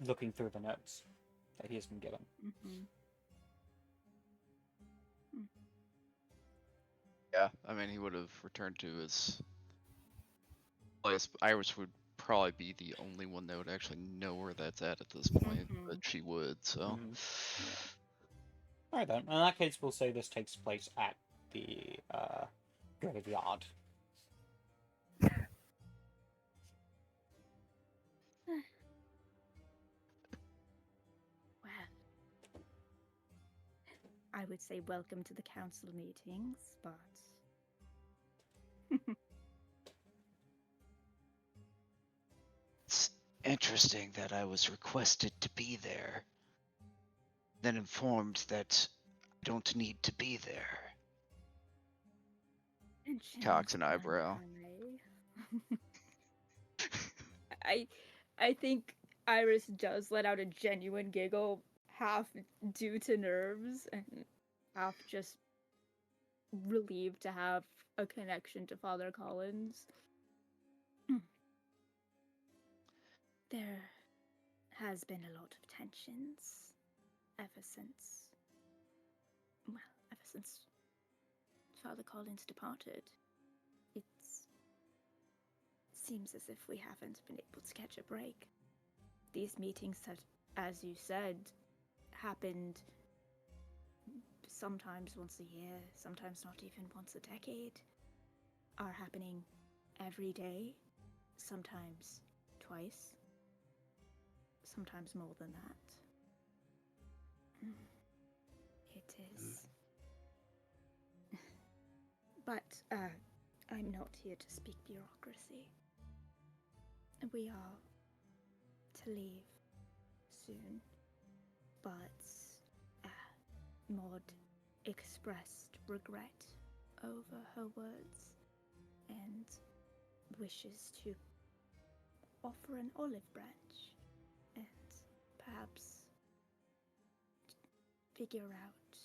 looking through the notes that he has been given. Mm-hmm. Yeah, I mean, he would have returned to his place. Iris would probably be the only one that would actually know where that's at this point, but she would, so. Mhm. Alright then, in that case we'll say this takes place at the graveyard. Well, I would say welcome to the council meetings, but It's interesting that I was requested to be there, then informed that I don't need to be there. Cocks an eyebrow. I think Iris does let out a genuine giggle, half due to nerves and half just relieved to have a connection to Father Collins. There has been a lot of tensions ever since Father Collins departed. It seems as if we haven't been able to catch a break. These meetings that, as you said, happened sometimes once a year, sometimes not even once a decade, are happening every day, sometimes twice, sometimes more than that. It is. But I'm not here to speak bureaucracy. We are to leave soon, but Maud expressed regret over her words and wishes to offer an olive branch and perhaps figure out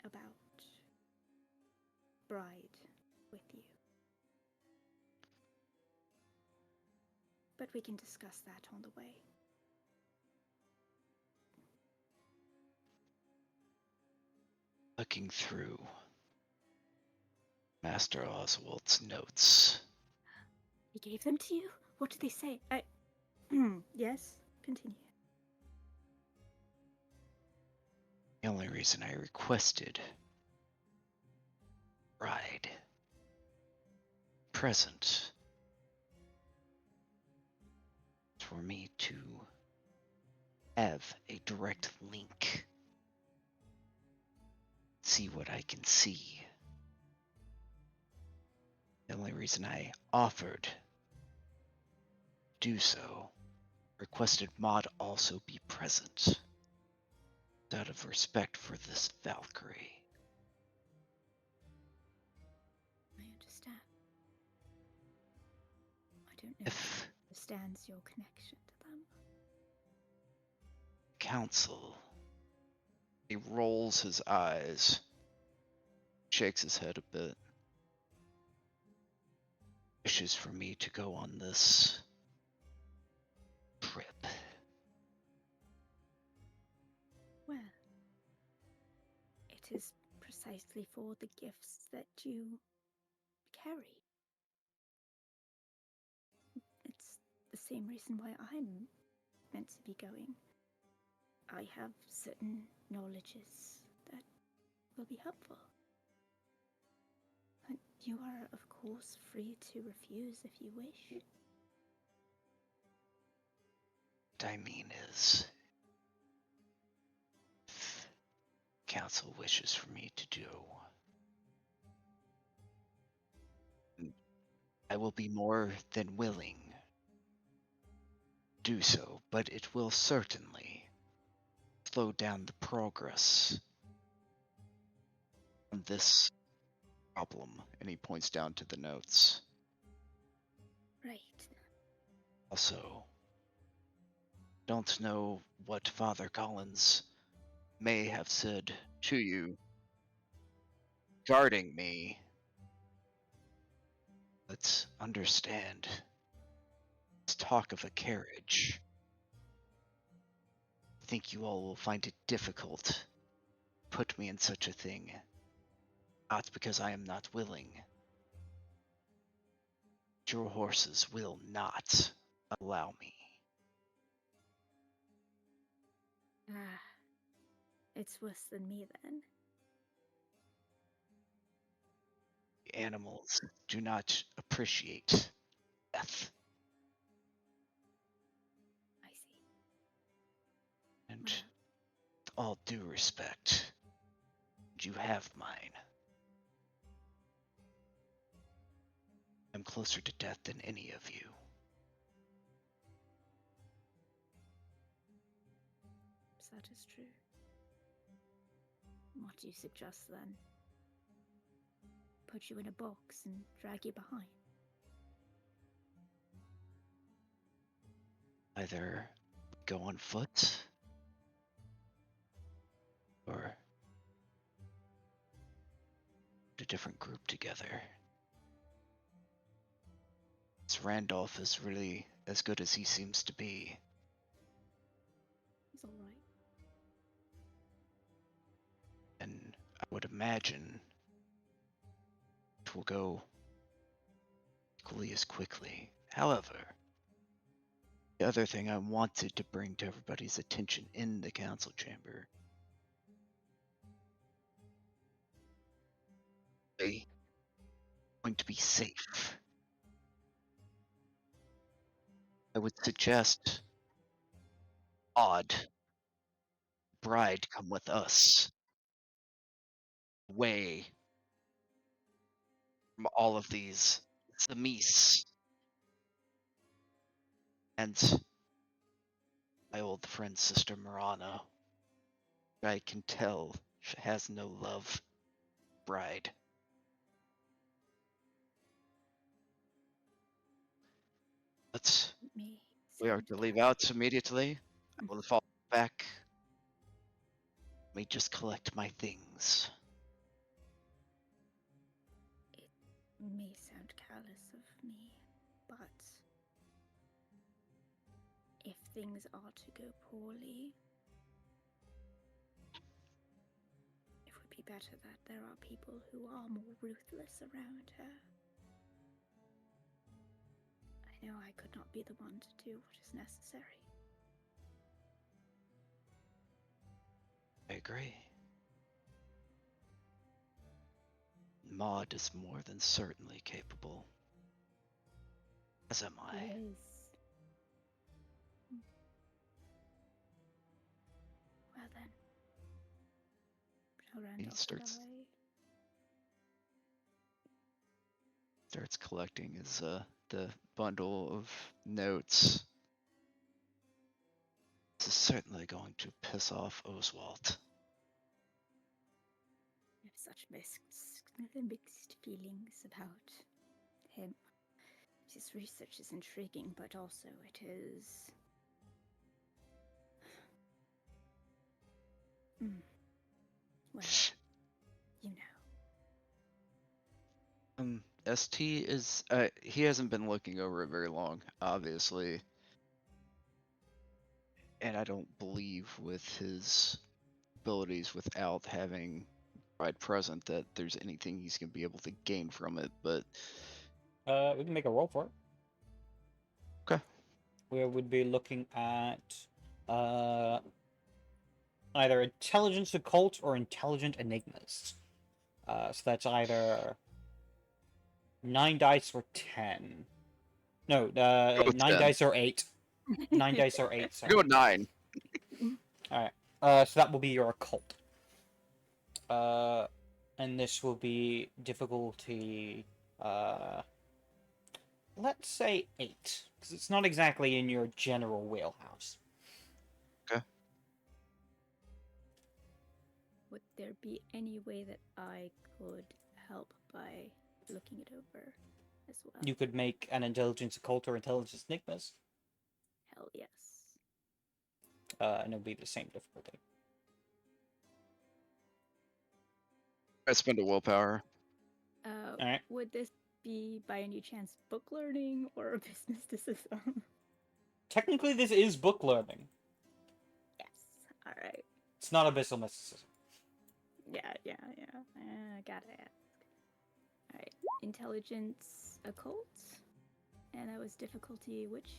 about Bride with you. But we can discuss that on the way. Looking through Master Oswald's notes, He gave them to you? What did they say? Yes, continue. the only reason I requested Bride present for me to have a direct link, see what I can see. The only reason I offered to do so, requested Maud also be present, out of respect for this Valkyrie. I understand. I don't know If who understands your connection to them. council, He rolls his eyes, shakes his head a bit. wishes for me to go on this trip, Well, it is precisely for the gifts that you carry. It's the same reason why I'm meant to be going. I have certain knowledges that will be helpful. And You are, of course, free to refuse if you wish. What I mean is, if council wishes for me to do, I will be more than willing to do so, but it will certainly slow down the progress on this problem. And he points down to the notes. Right. Also, don't know what Father Collins may have said to you regarding me, but understand, this talk of a carriage. I think you all will find it difficult to put me in such a thing, not because I am not willing. Your horses will not allow me. Ah, it's worse than me then. Animals do not appreciate death, I see. and Well, with all due respect, you have mine. I'm closer to death than any of you. that is true. What do you suggest then? Put you in a box and drag you behind? Either go on foot, or put a different group together. This Randolph is really as good as he seems to be. It's all right. And I would imagine it will go equally as quickly. However, the other thing I wanted to bring to everybody's attention in the council chamber, they going to be safe. I would suggest Odd Bride come with us away from all of these Samis and my old friend Sister Marana. I can tell she has no love, Bride. But Me. we are Sound to leave callous. out immediately. I will fall back. Let me just collect my things. It may sound callous of me, but if things are to go poorly, it would be better that there are people who are more ruthless around her. I know I could not be the one to do what is necessary. I agree. Maud is more than certainly capable. As am I. He is. Well then, shall Randolph starts- and Starts collecting his the bundle of notes. This is certainly going to piss off Oswald. I have such mixed feelings about him. His research is intriguing, but also it is... Well, you know. ST is he hasn't been looking over it very long, obviously. And I don't believe with his abilities without having Bride present that there's anything he's gonna be able to gain from it, but We can make a roll for it. okay. We would be looking at either intelligence occult or intelligent enigmas. So that's either 9 dice or 10. No, Go with 9 10. dice or 8. 9 dice or 8. Go with Sorry. 9. Alright. So that will be your occult. And this will be difficulty. Let's say 8, because it's not exactly in your general wheelhouse. Would there be any way that I could help by looking it over as well? You could make an intelligence occult or intelligence enigmas, Hell yes. and it'll be the same difficulty. I spend a willpower. Alright. Would this be by any chance book learning or a business decision? Technically, this is book learning. Yes. All right. It's not abyssal mysticism. Yeah. Gotta ask. All right. Intelligence occult, and that was difficulty which?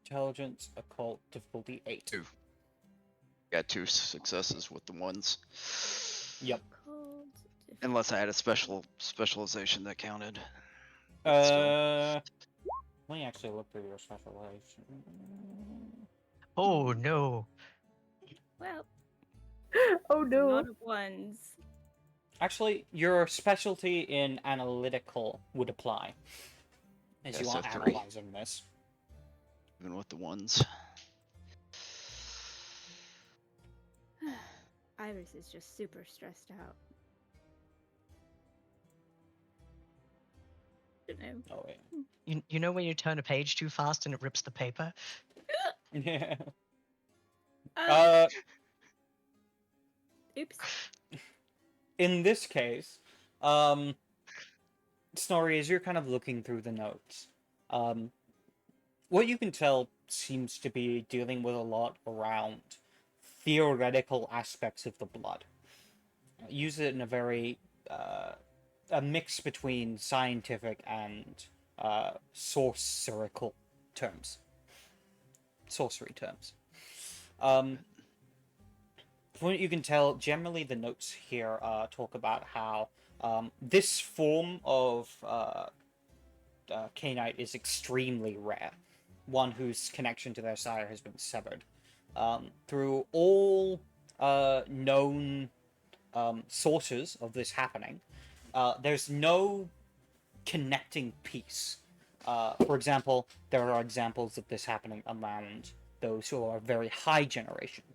Intelligence occult difficulty 8. 2. Got 2 successes with the ones. Yep. Occult, Unless I had a specialization that counted. Let me actually look through your specialization. Oh no. Well, Oh a no. lot of ones. Actually, your specialty in analytical would apply, as Yeah, you so are 3. analyzing this. Even with the ones. Iris is just super stressed out. Don't know. Oh yeah. You know when you turn a page too fast and it rips the paper? Yeah. Oops. In this case, Snorri, as you're kind of looking through the notes, what you can tell seems to be dealing with a lot around theoretical aspects of the blood. Use it in a very a mix between scientific and sorcery terms. From what you can tell, generally the notes here talk about how this form of Cainite is extremely rare, one whose connection to their sire has been severed. Through all known sources of this happening, there's no connecting piece. For example, there are examples of this happening around those who are very high generation.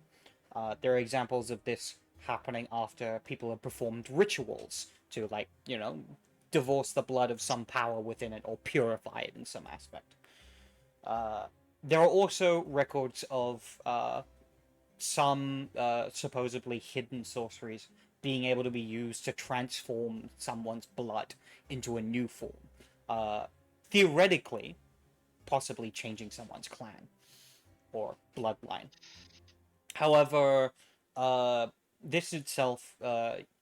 There are examples of this happening after people have performed rituals to, like, divorce the blood of some power within it or purify it in some aspect. There are also records of some supposedly hidden sorceries being able to be used to transform someone's blood into a new form. Theoretically, possibly changing someone's clan or bloodline. However, this itself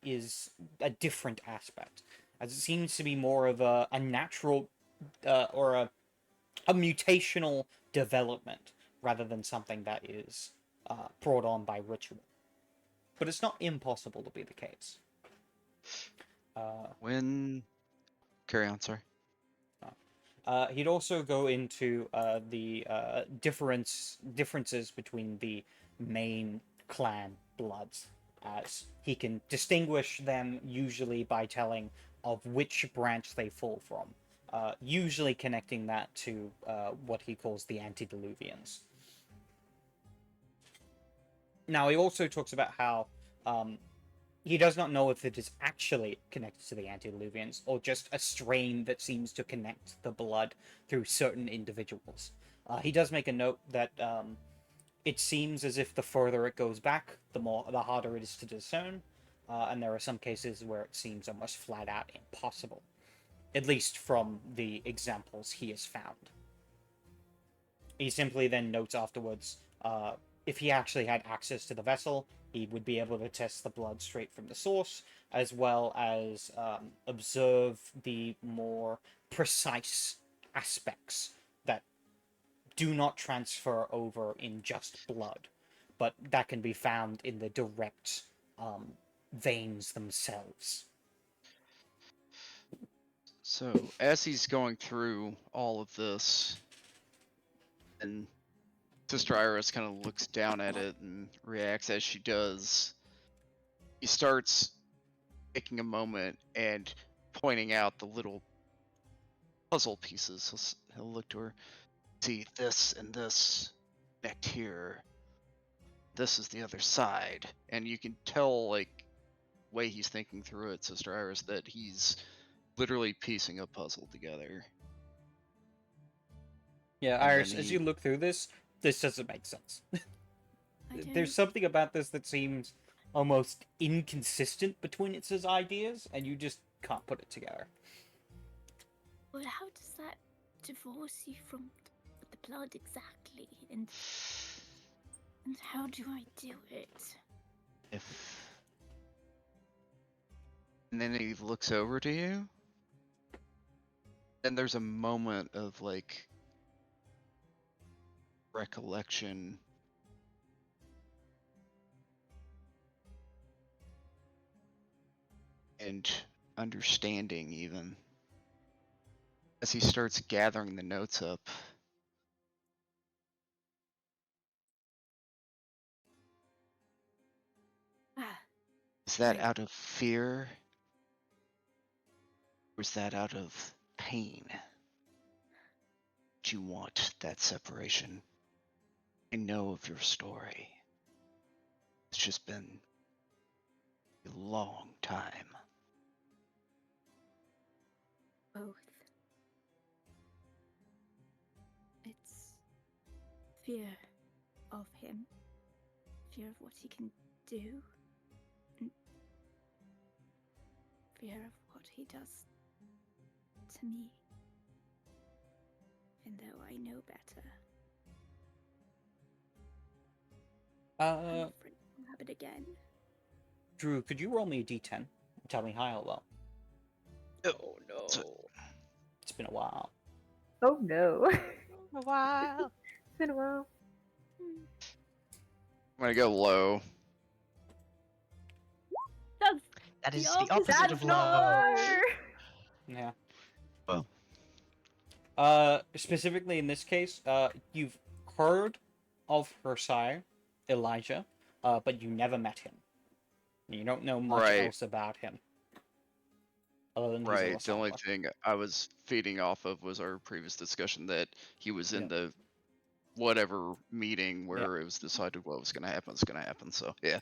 is a different aspect, as it seems to be more of a natural or a mutational development rather than something that is brought on by ritual. But it's not impossible to be the case. When. Carry on, sorry. He'd also go into the differences between the main clan bloods, as he can distinguish them usually by telling of which branch they fall from, usually connecting that to what he calls the antediluvians. Now, he also talks about how he does not know if it is actually connected to the antediluvians or just a strain that seems to connect the blood through certain individuals. He does make a note that it seems as if the further it goes back, the harder it is to discern, and there are some cases where it seems almost flat out impossible, at least from the examples he has found. He simply then notes afterwards, if he actually had access to the vessel, he would be able to test the blood straight from the source, as well as observe the more precise aspects that do not transfer over in just blood, but that can be found in the direct veins themselves. So, as he's going through all of this, and Sister Iris kind of looks down at it and reacts as she does, he starts taking a moment and pointing out the little puzzle pieces. He'll look to her. See, this and this connect here. This is the other side. And you can tell, like, way he's thinking through it, Sister Iris, that he's literally piecing a puzzle together. Yeah, And Iris, then as he- you look through this doesn't make sense. I don't. There's something about this that seems almost inconsistent between its ideas, and you just can't put it together. Well, how does that divorce you from the blood exactly? And how do I do it? And then he looks over to you. And there's a moment of, like, recollection. And understanding, even. As he starts gathering the notes up. Ah, Is that right. out of fear? Or is that out of pain? Do you want that separation? I know of your story. It's just been a long time. Both. It's fear of him, fear of what he can do, and fear of what he does to me. And though I know better, I'm afraid it will happen again. Drew, could you roll me a d10 and tell me high or low? Oh no. It's been a while. Oh no. A while. It's been a while. I'm gonna go low. That's That is the the opposite opposite of of low. low. Yeah. Well. Specifically in this case, you've heard of her sire, Elijah, but you never met him. You don't know much Right. else about him. Other than he's a Right. The only Lasala. thing I was feeding off of was our previous discussion that he was in Yeah. the whatever meeting where it was decided what was gonna happen was gonna happen. So yeah.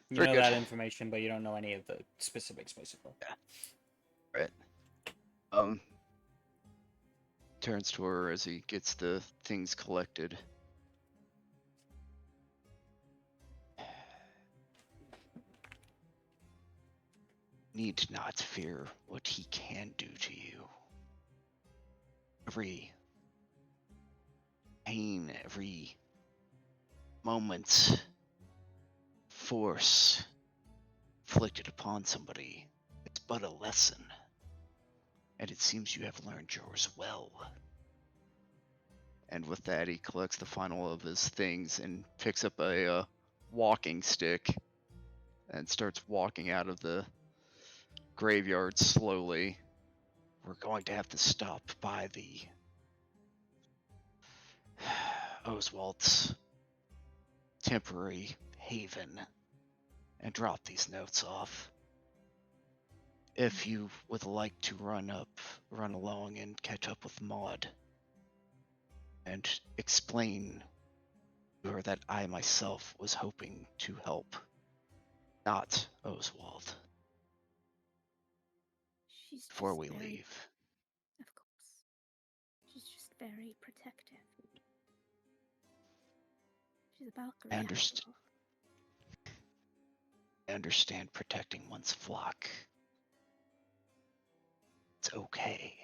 You Very know good. that information, but you don't know any of the specifics, basically. Right. Turns to her as he gets the things collected. Need not fear what he can do to you. Every pain, every moment, force inflicted upon somebody, it's but a lesson. And it seems you have learned yours well. And with that, he collects the final of his things and picks up a walking stick and starts walking out of the graveyard slowly. We're going to have to stop by the Oswald's temporary haven and drop these notes off. If you would like to run along and catch up with Maud and explain to her that I myself was hoping to help, not Oswald, She's before just we very, leave. of course. She's just very protective. She's a Valkyrie. I after all. understand protecting one's flock. It's okay.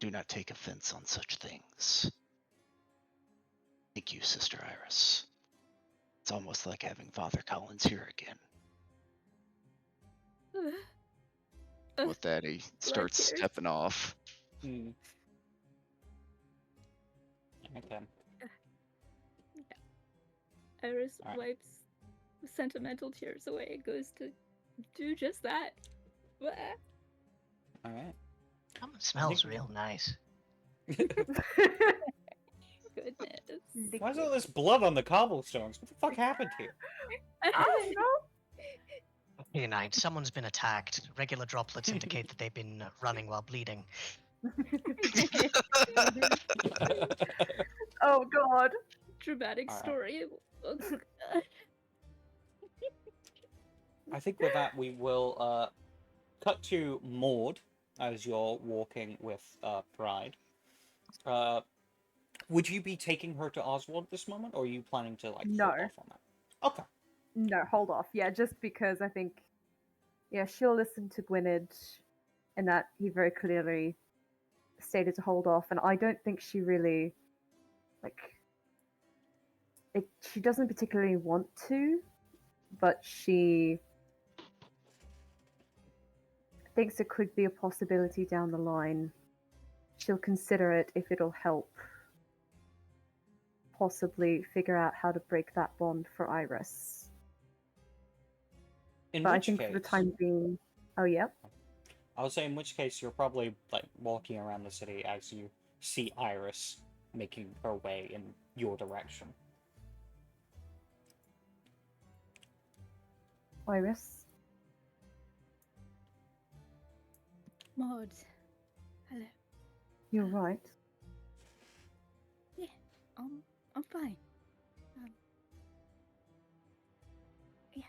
Do not take offense on such things. Thank you, Sister Iris. It's almost like having Father Collins here again. With that, he starts tears. stepping off. Hmm. Okay. Iris Alright. wipes sentimental tears away and goes to do just that. All right. Smells think- real nice. Goodness. Why is all this blood on the cobblestones? What the fuck happened here? I don't know. Unite. Someone's been attacked. Regular droplets indicate that they've been running while bleeding. Oh god. Dramatic All right. story. I think with that we will cut to Maud as you're walking with Pride. Would you be taking her to Oswald at this moment, or are you planning to like No. hold off on that? Okay. No, hold off. Yeah, just because I think, yeah, she'll listen to Gwynedd, and that he very clearly stated to hold off, and I don't think she really, like, she doesn't particularly want to, but she thinks it could be a possibility down the line. She'll consider it if it'll help possibly figure out how to break that bond for Iris. In But I which think case, for the time being, oh yeah. I would say in which case you're probably like walking around the city as you see Iris making her way in your direction. Iris? Maud. Hello. You're right. Yeah, I'm fine. Yes.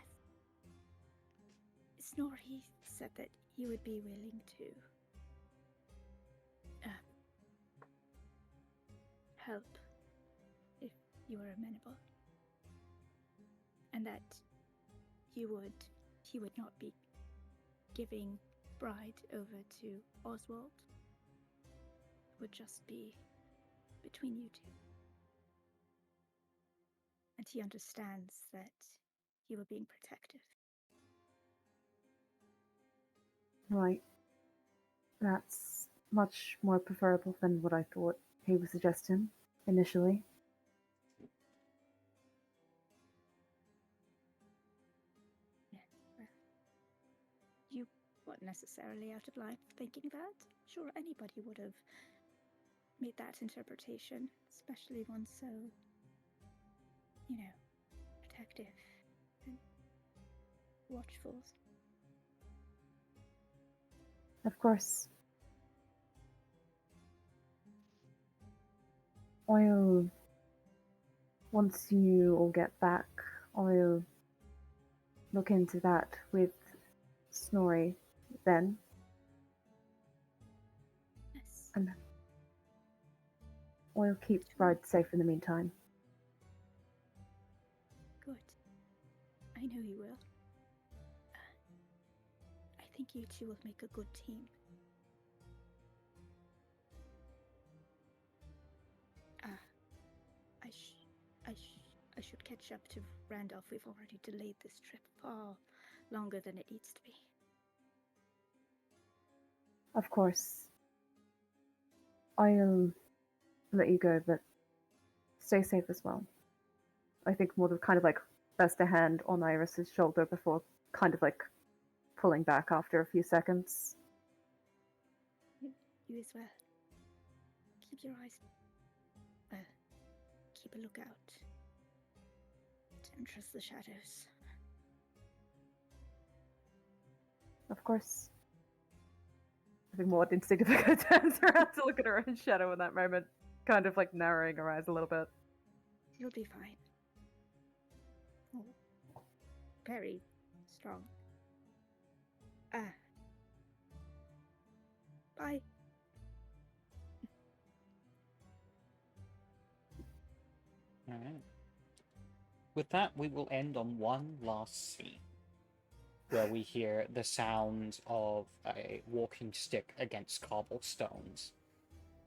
Snorri said that he would be willing to help if you were amenable, and that he would not be giving Bride over to Oswald. It would just be between you two. And he understands that you were being protective. Right. That's much more preferable than what I thought he was suggesting initially. You weren't necessarily out of line for thinking that. Sure, anybody would have made that interpretation, especially one so, protective and watchful. Of course. Once you all get back, I'll look into that with Snorri then. Yes. And I'll keep Bride safe in the meantime. Good. I know you will. I think you two will make a good team. I should catch up to Randolph. We've already delayed this trip far longer than it needs to be. Of course. I'll let you go, but stay safe as well. I think Maud would kind of like rest a hand on Iris's shoulder before kind of like pulling back after a few seconds. You as well. Keep your eyes. Keep a lookout. Don't trust the shadows. Of course. I think Maud instinctively turns around to look at her own shadow in that moment, kind of like narrowing her eyes a little bit. You'll be fine. Oh, very strong. Bye. Alright. With that, we will end on one last scene, where we hear the sound of a walking stick against cobblestones,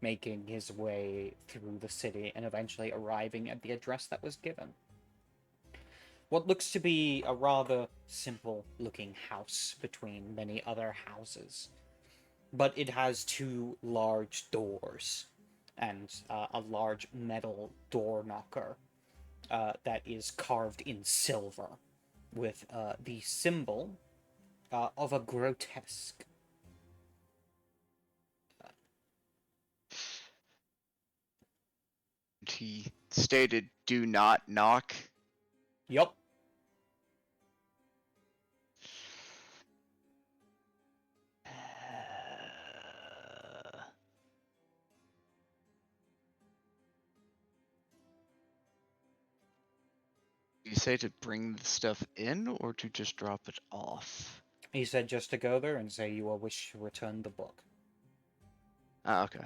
making his way through the city and eventually arriving at the address that was given. What looks to be a rather simple-looking house between many other houses, but it has two large doors and a large metal door knocker that is carved in silver with the symbol of a grotesque. He stated, "Do not knock." Yup. Do you say to bring the stuff in or to just drop it off? He said just to go there and say you will wish to return the book. Ah, okay.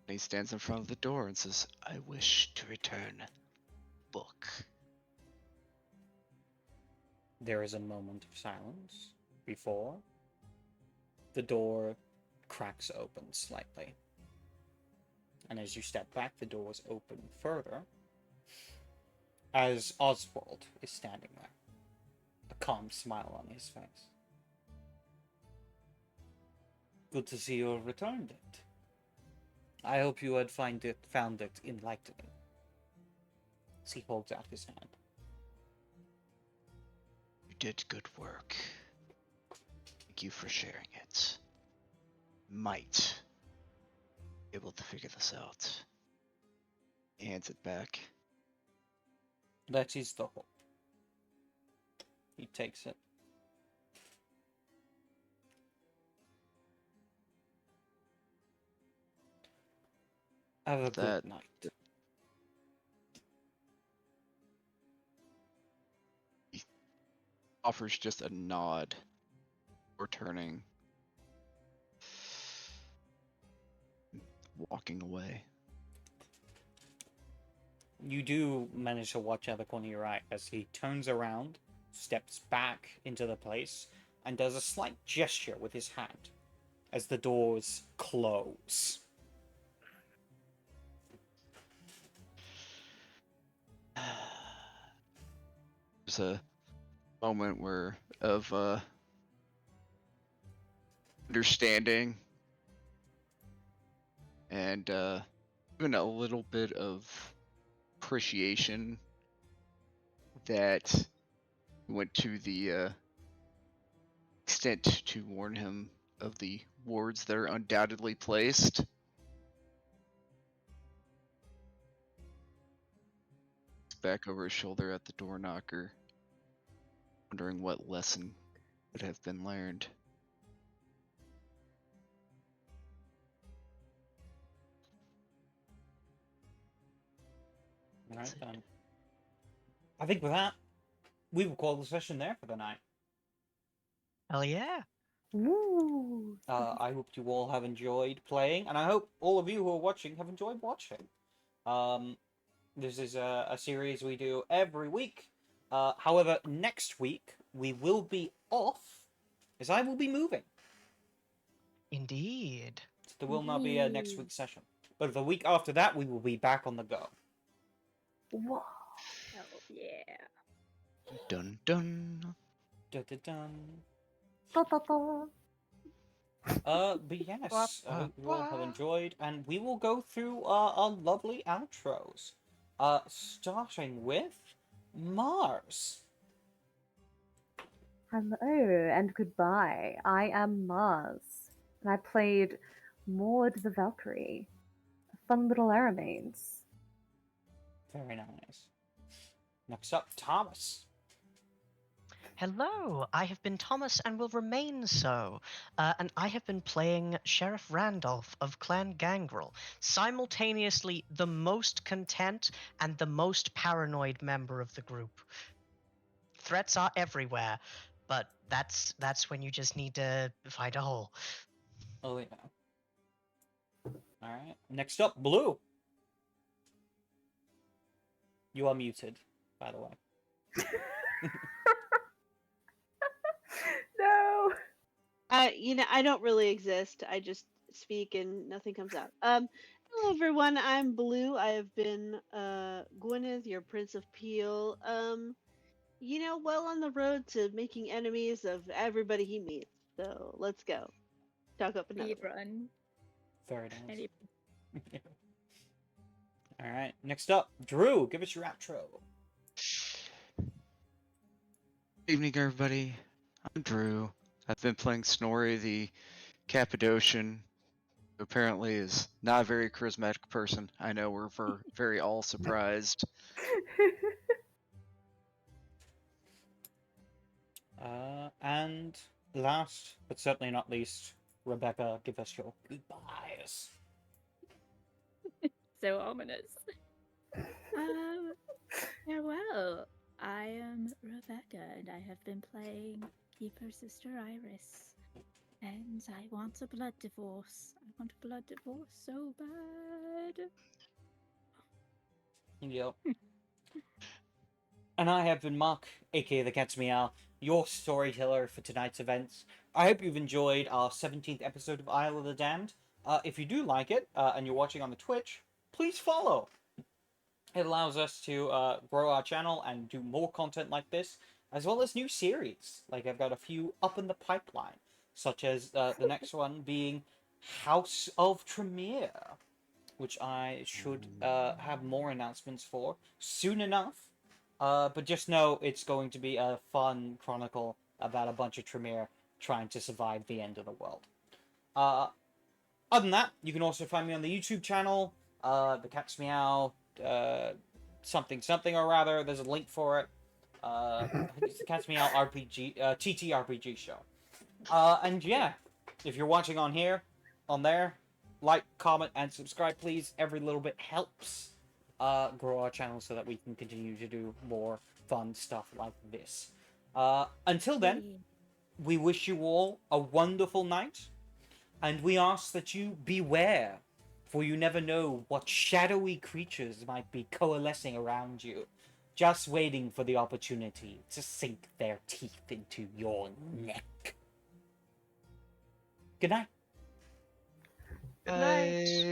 He stands in front of the door and says, "I wish to return book." There is a moment of silence before the door cracks open slightly. And as you step back, the doors open further as Oswald is standing there, a calm smile on his face. Good to see you have returned it. I hope you had found it enlightening. As he holds out his hand. You did good work. Thank you for sharing it. Might be able to figure this out. He hands it back. That is the hope. He takes it. Have a good That night. offers just a nod or turning, walking away. You do manage to watch out the corner of your eye as he turns around, steps back into the place, and does a slight gesture with his hand as the doors close. There's a moment where of understanding and even a little bit of appreciation that went to the extent to warn him of the wards that are undoubtedly placed. Back over his shoulder at the door knocker, wondering what lesson would have been learned. Alright then. I think with that, we will call the session there for the night. Hell yeah. Woo! I hope you all have enjoyed playing, and I hope all of you who are watching have enjoyed watching. This is a series we do every week. However, next week we will be off, as I will be moving. Indeed. So there will not be a next week's session. But the week after that, we will be back on the go. Whoa. Oh yeah. Dun dun. Dun, dun, dun. Da, da, da. But yes, I hope you all have enjoyed, and we will go through our lovely outros. Starting with Mars. Hello and goodbye. I am Mars, and I played Maud the Valkyrie, a fun little Aramanes. Very nice. Next up, Thomas. Hello, I have been Thomas and will remain so. And I have been playing Sheriff Randolph of Clan Gangrel, simultaneously the most content and the most paranoid member of the group. Threats are everywhere, but that's when you just need to find a hole. Oh yeah. All right. Next up, Blue. You are muted, by the way. No. I don't really exist. I just speak and nothing comes out. Hello everyone. I'm Blue. I have been Gwyneth, your Prince of Peel. Well on the road to making enemies of everybody he meets. So let's go. Talk up another Speed one. run. Very nice. Any- All right. Next up, Drew. Give us your outro. Evening, everybody. I'm Drew. I've been playing Snorri the Cappadocian, apparently is not a very charismatic person. I know we're very all surprised. And last but certainly not least, Rebecca, give us your goodbyes. So ominous. Farewell. I am Rebecca, and I have been playing Keeper Sister Iris. And I want a blood divorce. I want a blood divorce so bad. Yep. And I have been Mark, aka the CatsMeow, your storyteller for tonight's events. I hope you've enjoyed our 17th episode of Isle of the Damned. If you do like it, and you're watching on the Twitch, please follow. It allows us to grow our channel and do more content like this, as well as new series. Like I've got a few up in the pipeline, such as the next one being House of Tremere, which I should have more announcements for soon enough. But just know it's going to be a fun chronicle about a bunch of Tremere trying to survive the end of the world. Uh, Other than that, you can also find me on the YouTube channel, the Cats Meow, something something or rather. There's a link for it. I think it's the Cats Meow RPG, TTRPG show. And yeah, if you're watching on here, on there, like, comment, and subscribe, please. Every little bit helps grow our channel so that we can continue to do more fun stuff like this. Until then, Yay. we wish you all a wonderful night, and we ask that you beware, for you never know what shadowy creatures might be coalescing around you, just waiting for the opportunity to sink their teeth into your neck. Good night. Good night. Bye.